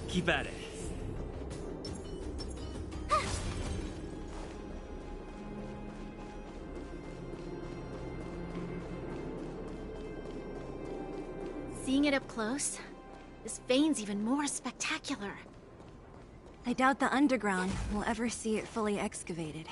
Keep at it. Seeing it up close, this vein's even more spectacular. I doubt the underground will ever see it fully excavated.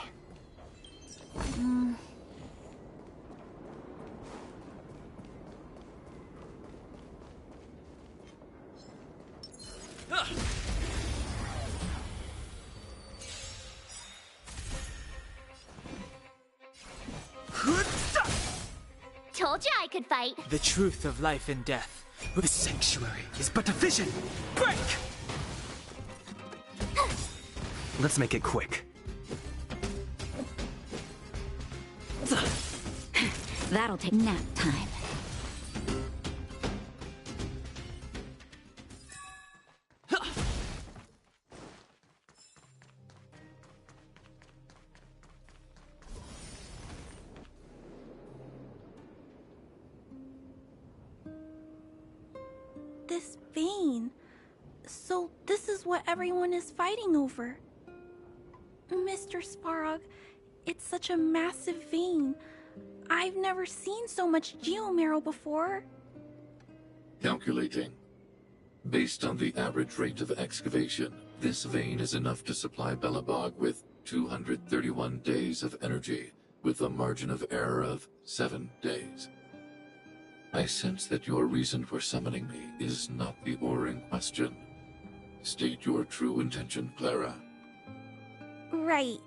Told you I could fight. The truth of life and death. The sanctuary is but a vision. Break! Let's make it quick. That'll take nap time. This vein. So this is what everyone is fighting over. Mr. Svarog, it's such a massive vein. I've never seen so much geomarrow before. Calculating. Based on the average rate of excavation, this vein is enough to supply Belobog with 231 days of energy, with a margin of error of 7 days. I sense that your reason for summoning me is not the ore in question. State your true intention, Clara. Right.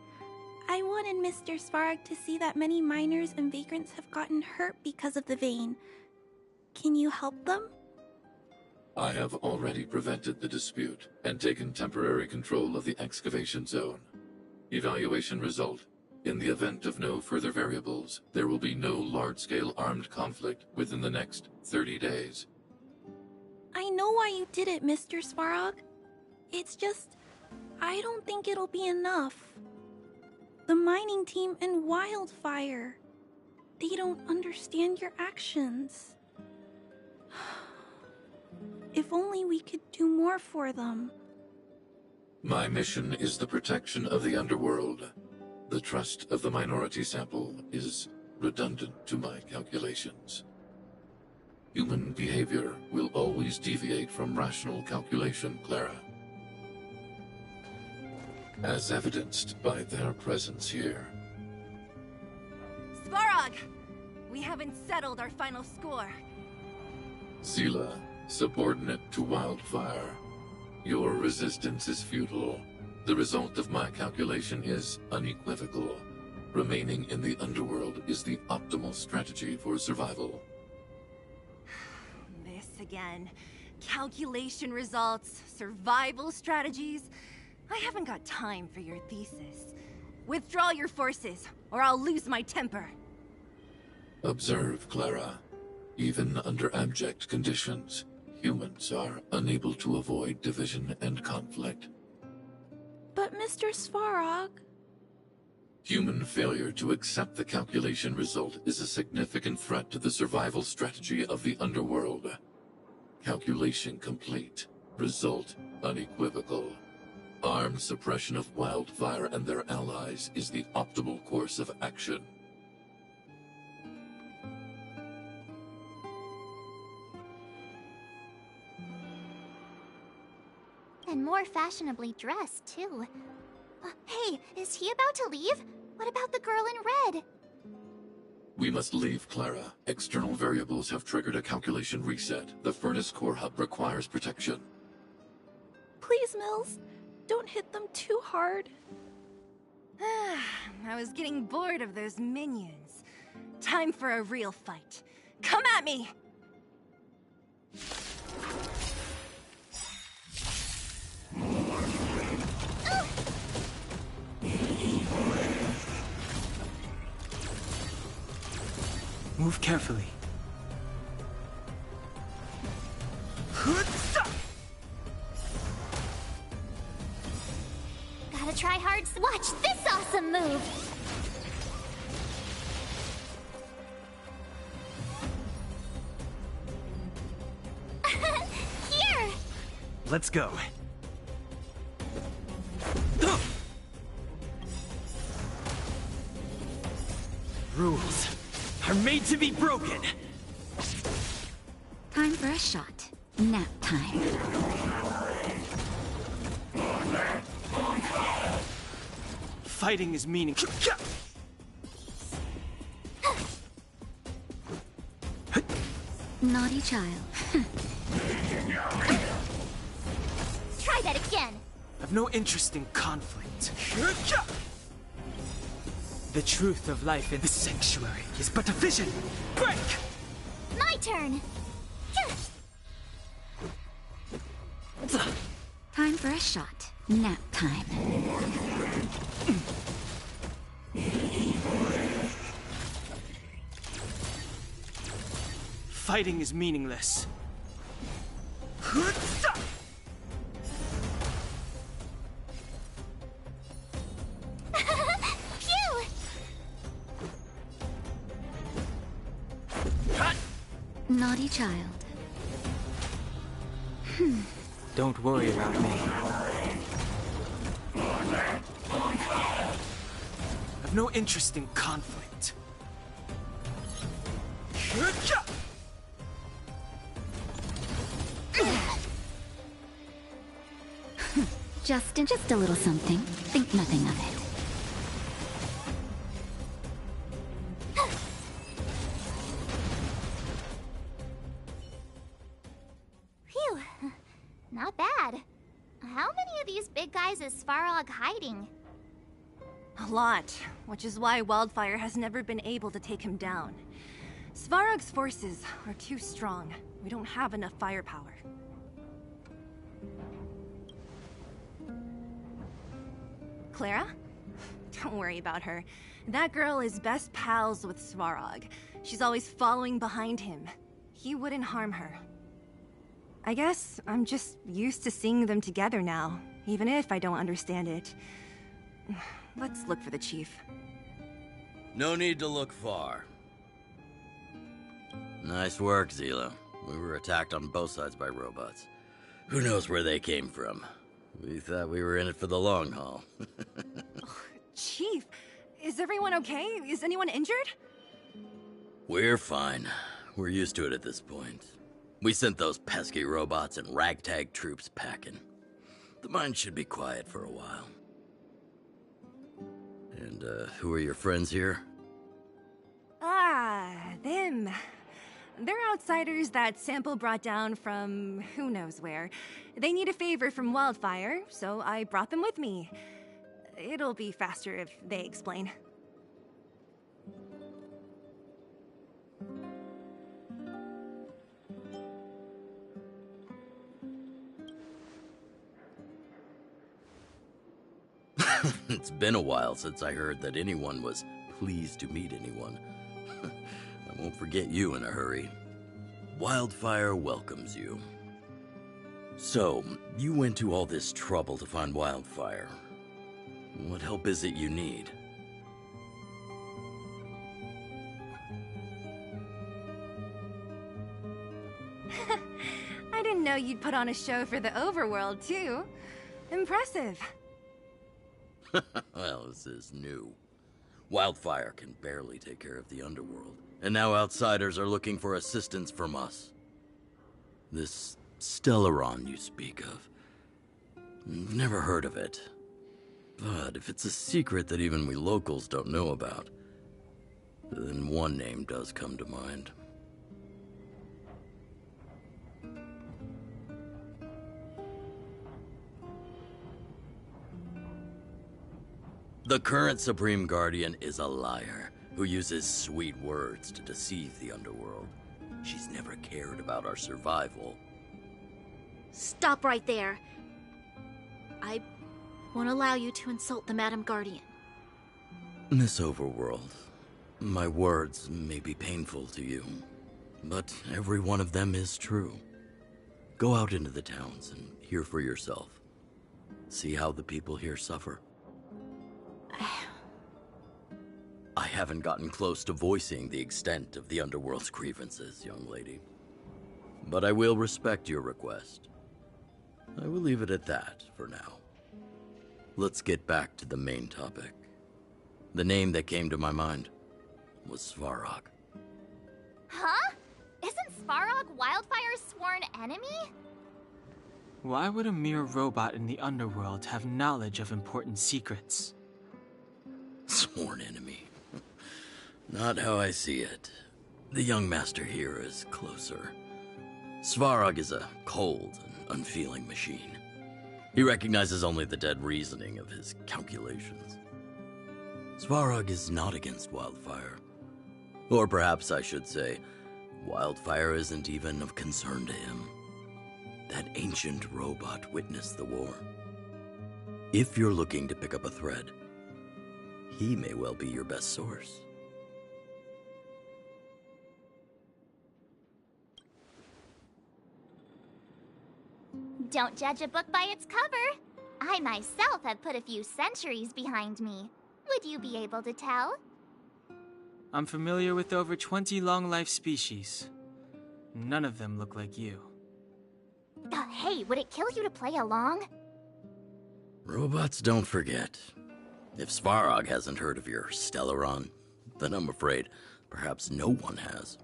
I wanted Mr. Svarog to see that many miners and vagrants have gotten hurt because of the vein. Can you help them? I have already prevented the dispute and taken temporary control of the excavation zone. Evaluation result. In the event of no further variables, there will be no large-scale armed conflict within the next 30 days. I know why you did it, Mr. Svarog. It's just, I don't think it'll be enough. The mining team and Wildfire, they don't understand your actions. If only we could do more for them. My mission is the protection of the underworld. The trust of the minority sample is redundant to my calculations. Human behavior will always deviate from rational calculation, Clara. As evidenced by their presence here. Svarog! We haven't settled our final score. Seela, subordinate to Wildfire. Your resistance is futile. The result of my calculation is unequivocal. Remaining in the underworld is the optimal strategy for survival. This again. Calculation results, survival strategies. I haven't got time for your thesis. Withdraw your forces, or I'll lose my temper. Observe, Clara. Even under abject conditions, humans are unable to avoid division and conflict. But Mr. Svarog... Human failure to accept the calculation result is a significant threat to the survival strategy of the underworld. Calculation complete. Result unequivocal. Armed suppression of Wildfire and their allies is the optimal course of action. And more fashionably dressed, too. Hey, is he about to leave? What about the girl in red? We must leave, Clara. External variables have triggered a calculation reset. The furnace core hub requires protection. Please, Mills. Don't hit them too hard. I was getting bored of those minions. Time for a real fight. Come at me! Move carefully. Gotta try hard. Watch this awesome move! Here! Let's go. Rules are made to be broken. Time for a shot. Nap time. Fighting is meaning. Naughty child. Try that again. I've no interest in conflict. The truth of life in the sanctuary is but a vision. Break! My turn. Time for a shot. Nap time. Fighting is meaningless. Phew! Naughty child. Don't worry about me. I've no interest in conflict. Just a little something. Think nothing of it. Phew. Not bad. How many of these big guys is Svarog hiding? A lot, which is why Wildfire has never been able to take him down. Svarog's forces are too strong. We don't have enough firepower. Clara? Don't worry about her. That girl is best pals with Svarog. She's always following behind him. He wouldn't harm her. I guess I'm just used to seeing them together now, even if I don't understand it. Let's look for the chief. No need to look far. Nice work, Zila. We were attacked on both sides by robots. Who knows where they came from? We thought we were in it for the long haul. Chief, is everyone okay? Is anyone injured? We're fine. We're used to it at this point. We sent those pesky robots and ragtag troops packing. The mine should be quiet for a while. And, who are your friends here? Ah, them. They're outsiders that Sample brought down from who knows where. They need a favor from Wildfire, so I brought them with me. It'll be faster if they explain. It's been a while since I heard that anyone was pleased to meet anyone. I won't forget you in a hurry. Wildfire welcomes you. So, you went to all this trouble to find Wildfire. What help is it you need? I didn't know you'd put on a show for the overworld, too. Impressive. Well, this is new. Wildfire can barely take care of the underworld, and now outsiders are looking for assistance from us. This Stellaron you speak of. Never heard of it. But if it's a secret that even we locals don't know about, then one name does come to mind. The current Supreme Guardian is a liar who uses sweet words to deceive the underworld. She's never cared about our survival. Stop right there. I won't allow you to insult the Madam Guardian. Miss Overworld, my words may be painful to you, but every one of them is true. Go out into the towns and hear for yourself. See how the people here suffer. I haven't gotten close to voicing the extent of the underworld's grievances, young lady. But I will respect your request. I will leave it at that for now. Let's get back to the main topic. The name that came to my mind was Svarog. Huh? Isn't Svarog Wildfire's sworn enemy? Why would a mere robot in the underworld have knowledge of important secrets? Sworn enemy. Not how I see it. The young master here is closer. Svarog is a cold and unfeeling machine. He recognizes only the dead reasoning of his calculations. Svarog is not against Wildfire. Or perhaps I should say, Wildfire isn't even of concern to him. That ancient robot witnessed the war. If you're looking to pick up a thread, he may well be your best source. Don't judge a book by its cover. I myself have put a few centuries behind me. Would you be able to tell? I'm familiar with over 20 long-life species. None of them look like you. Hey, would it kill you to play along? Robots don't forget. If Svarog hasn't heard of your Stellaron, then I'm afraid perhaps no one has.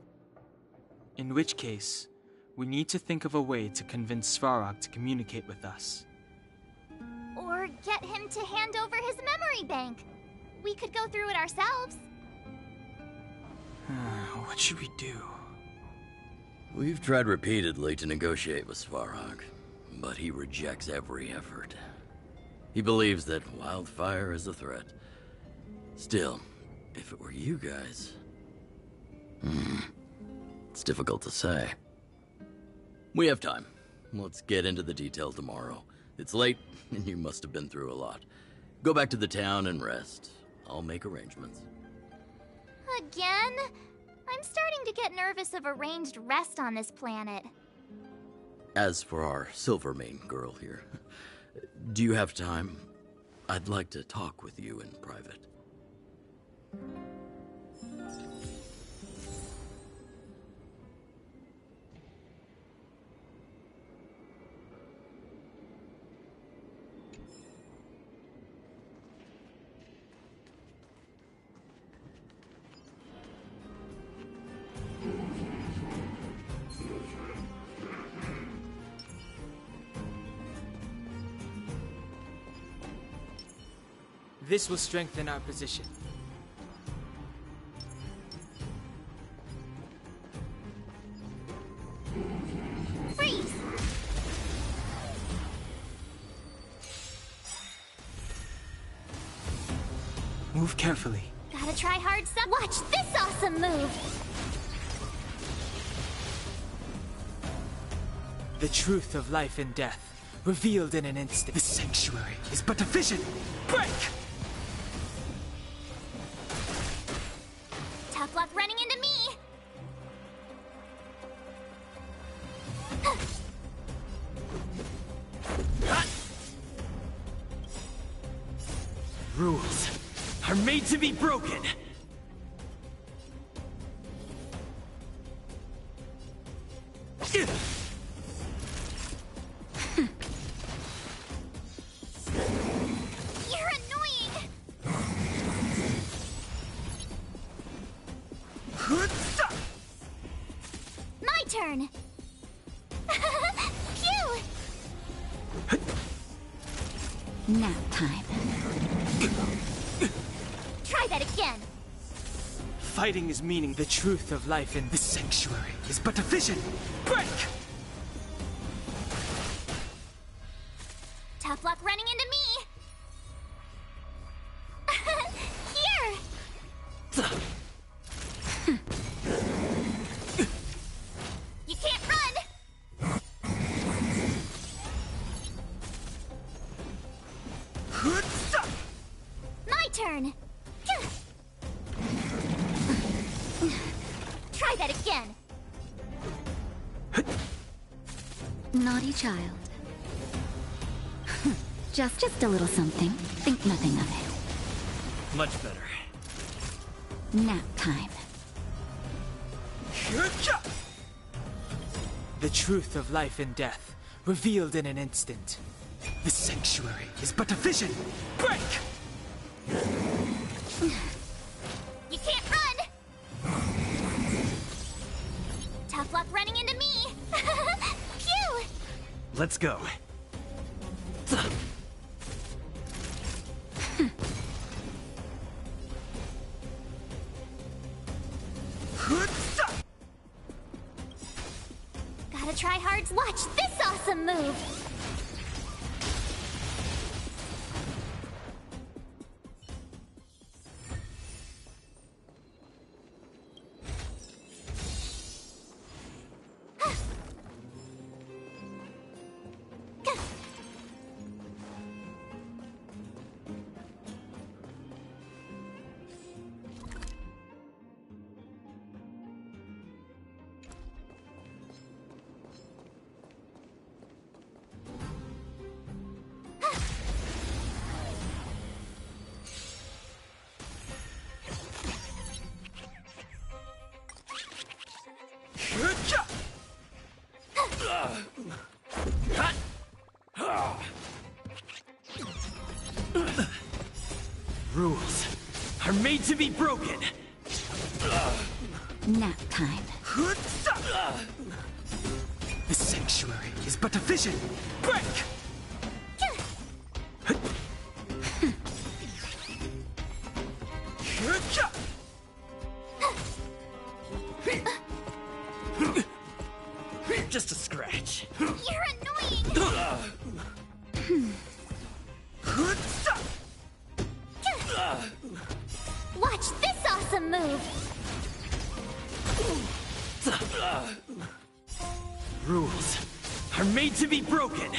In which case, we need to think of a way to convince Svarog to communicate with us. Or get him to hand over his memory bank. We could go through it ourselves. What should we do? We've tried repeatedly to negotiate with Svarog, but he rejects every effort. He believes that Wildfire is a threat. Still, if it were you guys... it's difficult to say. We have time. Let's get into the details tomorrow. It's late, and you must have been through a lot. Go back to the town and rest. I'll make arrangements. Again? I'm starting to get nervous of arranged rest on this planet. As for our Silvermane girl here, do you have time? I'd like to talk with you in private. This will strengthen our position. Freeze! Move carefully. Gotta try hard some. Watch this awesome move! The truth of life and death, revealed in an instant. The sanctuary is but a vision. Break! Tough luck running into me! Rules are made to be broken. You're annoying! My turn! Phew! Nap time. Try that again! Fighting is meaning the truth of life in the sanctuary is but a vision. Break! Tough luck running into me! Here! You can't run! My turn! Try that again! Naughty child. Just a little something. Think nothing of it. Much better. Nap time. The truth of life and death, revealed in an instant. The sanctuary is but a vision. Break! You can't run! Tough luck running into me! Phew! Let's go. Gotta try hard. Watch this awesome move! Rules are made to be broken. Nap time. The sanctuary is but a vision. Break! Just a scratch. You're annoying! Watch this awesome move! Rules are made to be broken.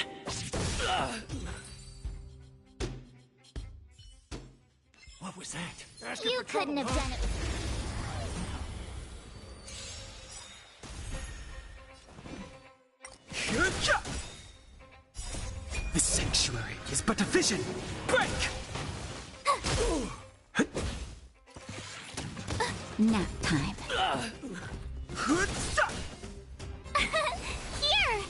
What was that? You couldn't have done it. The sanctuary is but a vision. Break! Nap time. Here!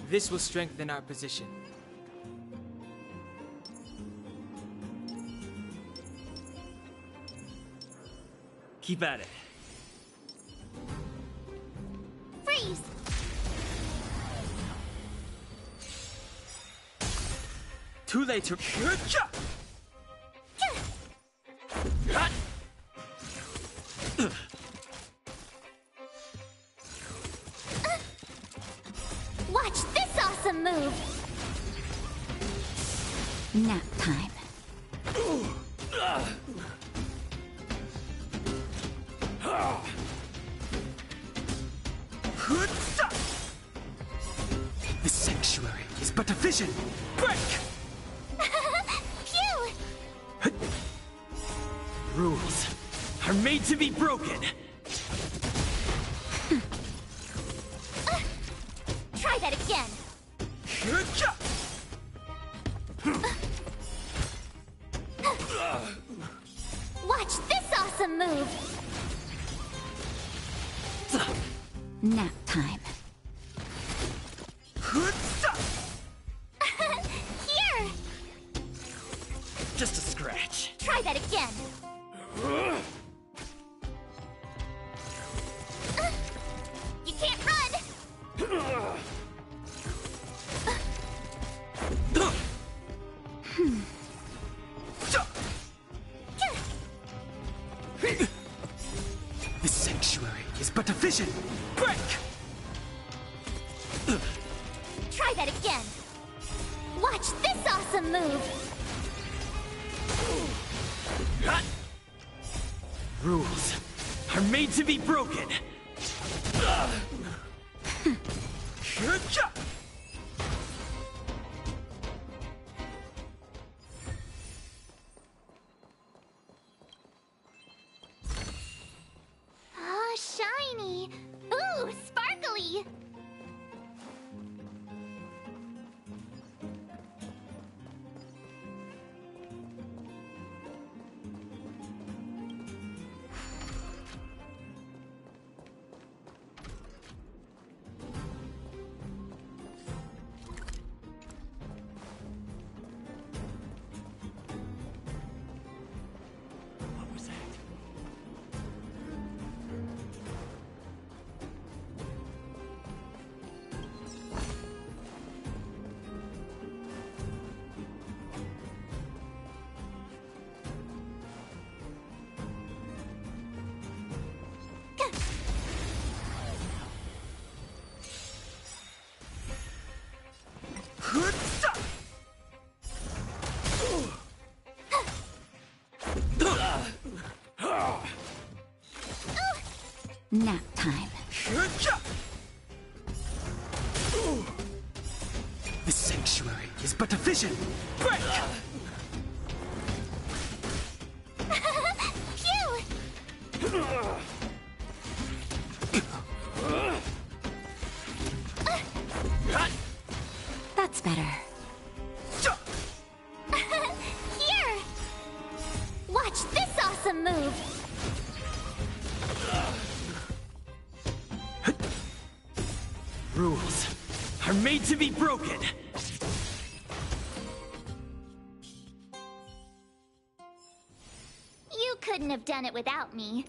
This will strengthen our position. Keep at it. Freeze! Too late to... Watch this awesome move! Nap time. The sanctuary is but a vision. Break! Phew! Rules are made to be broken. Try that again! Watch this awesome move! Nap time. Here! Just a scratch. Try that again! You can't run! The sanctuary is but a vision. Break! Try that again! Watch this awesome move! Rules are made to be broken. Nap time. The sanctuary is but a vision! Break! Phew! That's better. Here! Watch this awesome move! Rules are made to be broken! You couldn't have done it without me.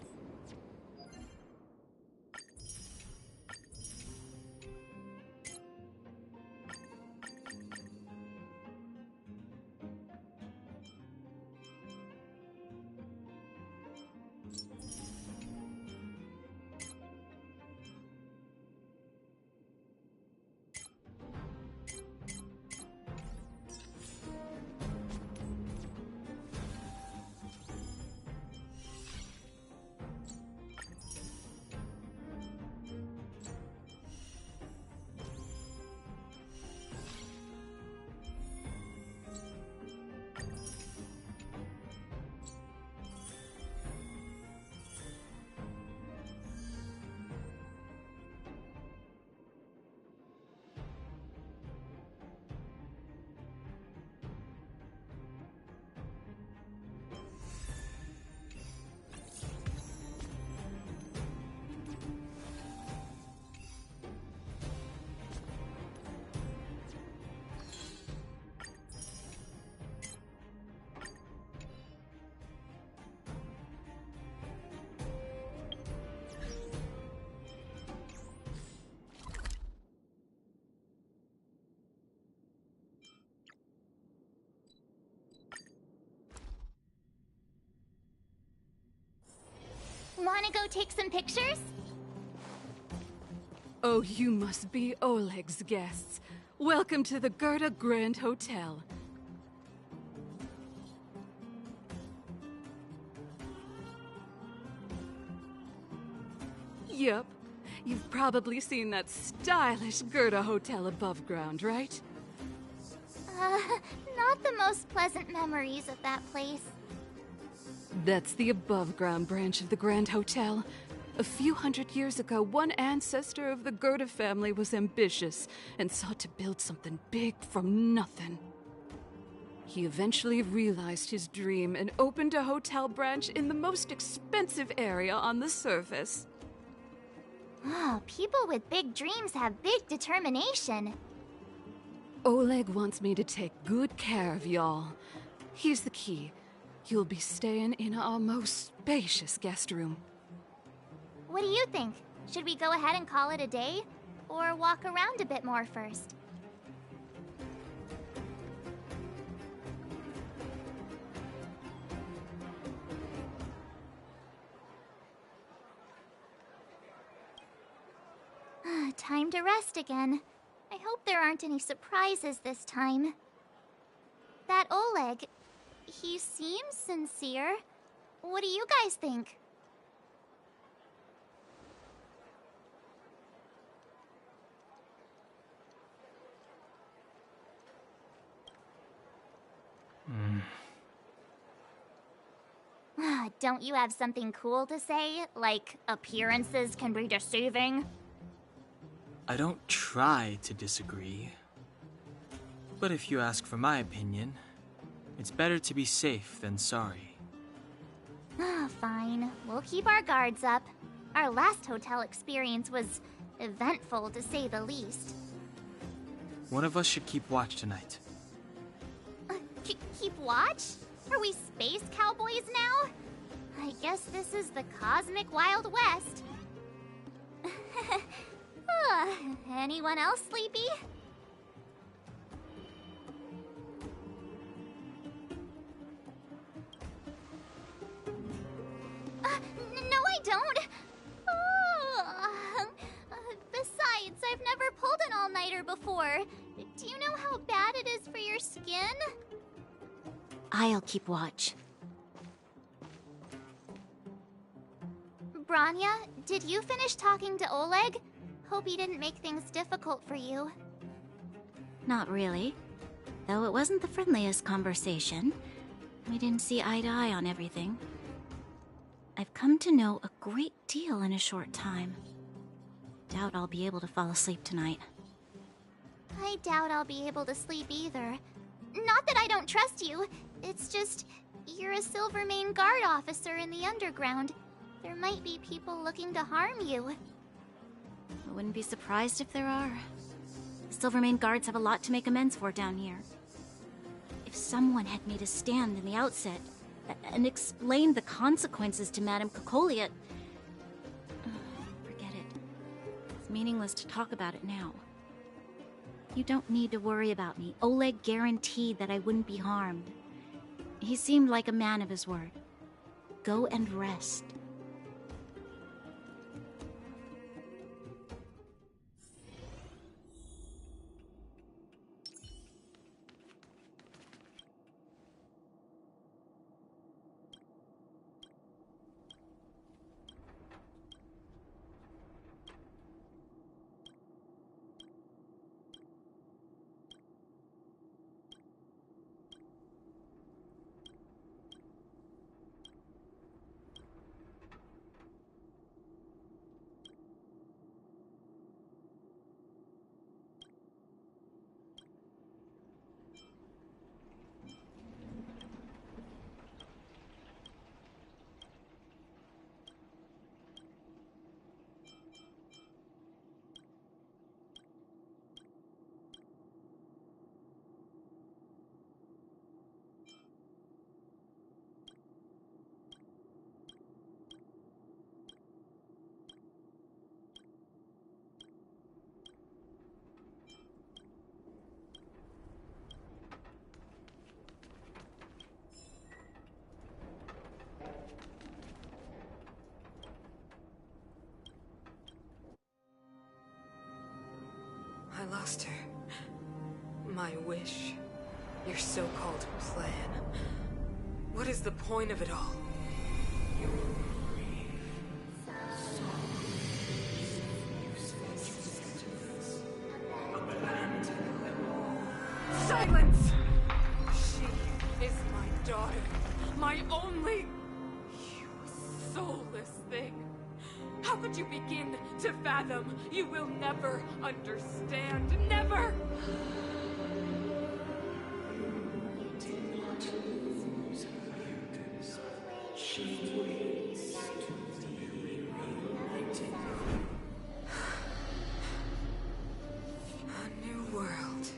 Wanna go take some pictures? Oh, you must be Oleg's guests. Welcome to the Gerda Grand Hotel. Yep. You've probably seen that stylish Gerda Hotel above ground, right? Not the most pleasant memories of that place. That's the above-ground branch of the Grand Hotel. A few hundred years ago, one ancestor of the Gerda family was ambitious and sought to build something big from nothing. He eventually realized his dream and opened a hotel branch in the most expensive area on the surface. Oh, people with big dreams have big determination. Oleg wants me to take good care of y'all. Here's the key. You'll be staying in our most spacious guest room. What do you think? Should we go ahead and call it a day? Or walk around a bit more first? Time to rest again. I hope there aren't any surprises this time. That Oleg, he seems sincere. What do you guys think? Don't you have something cool to say? Like, appearances can be deceiving? I don't try to disagree. But if you ask for my opinion, it's better to be safe than sorry. Fine. We'll keep our guards up. Our last hotel experience was eventful, to say the least. One of us should keep watch tonight. Keep watch? Are we space cowboys now? I guess this is the cosmic Wild West. Anyone else sleepy? No, I don't. Besides, I've never pulled an all-nighter before. Do you know how bad it is for your skin? I'll keep watch. Grania, did you finish talking to Oleg? Hope he didn't make things difficult for you. Not really. Though it wasn't the friendliest conversation. We didn't see eye to eye on everything. I've come to know a great deal in a short time. Doubt I'll be able to fall asleep tonight. I doubt I'll be able to sleep either. Not that I don't trust you. It's just, you're a Silvermane Guard officer in the underground. There might be people looking to harm you. I wouldn't be surprised if there are. The Silvermane Guards have a lot to make amends for down here. If someone had made a stand in the outset, and explained the consequences to Madame Cocolia... Forget it. It's meaningless to talk about it now. You don't need to worry about me. Oleg guaranteed that I wouldn't be harmed. He seemed like a man of his word. Go and rest. I lost her. My wish. Your so-called plan. What is the point of it all? Silence! She is my daughter. My only... You soulless thing. How could you begin to fathom? You will never understand. Never! A new world.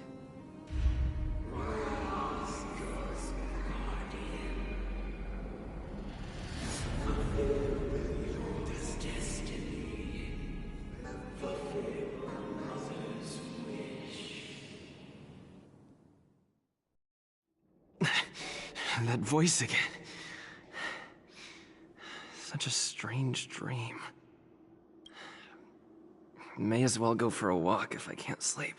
That voice again. Such a strange dream. May as well go for a walk if I can't sleep.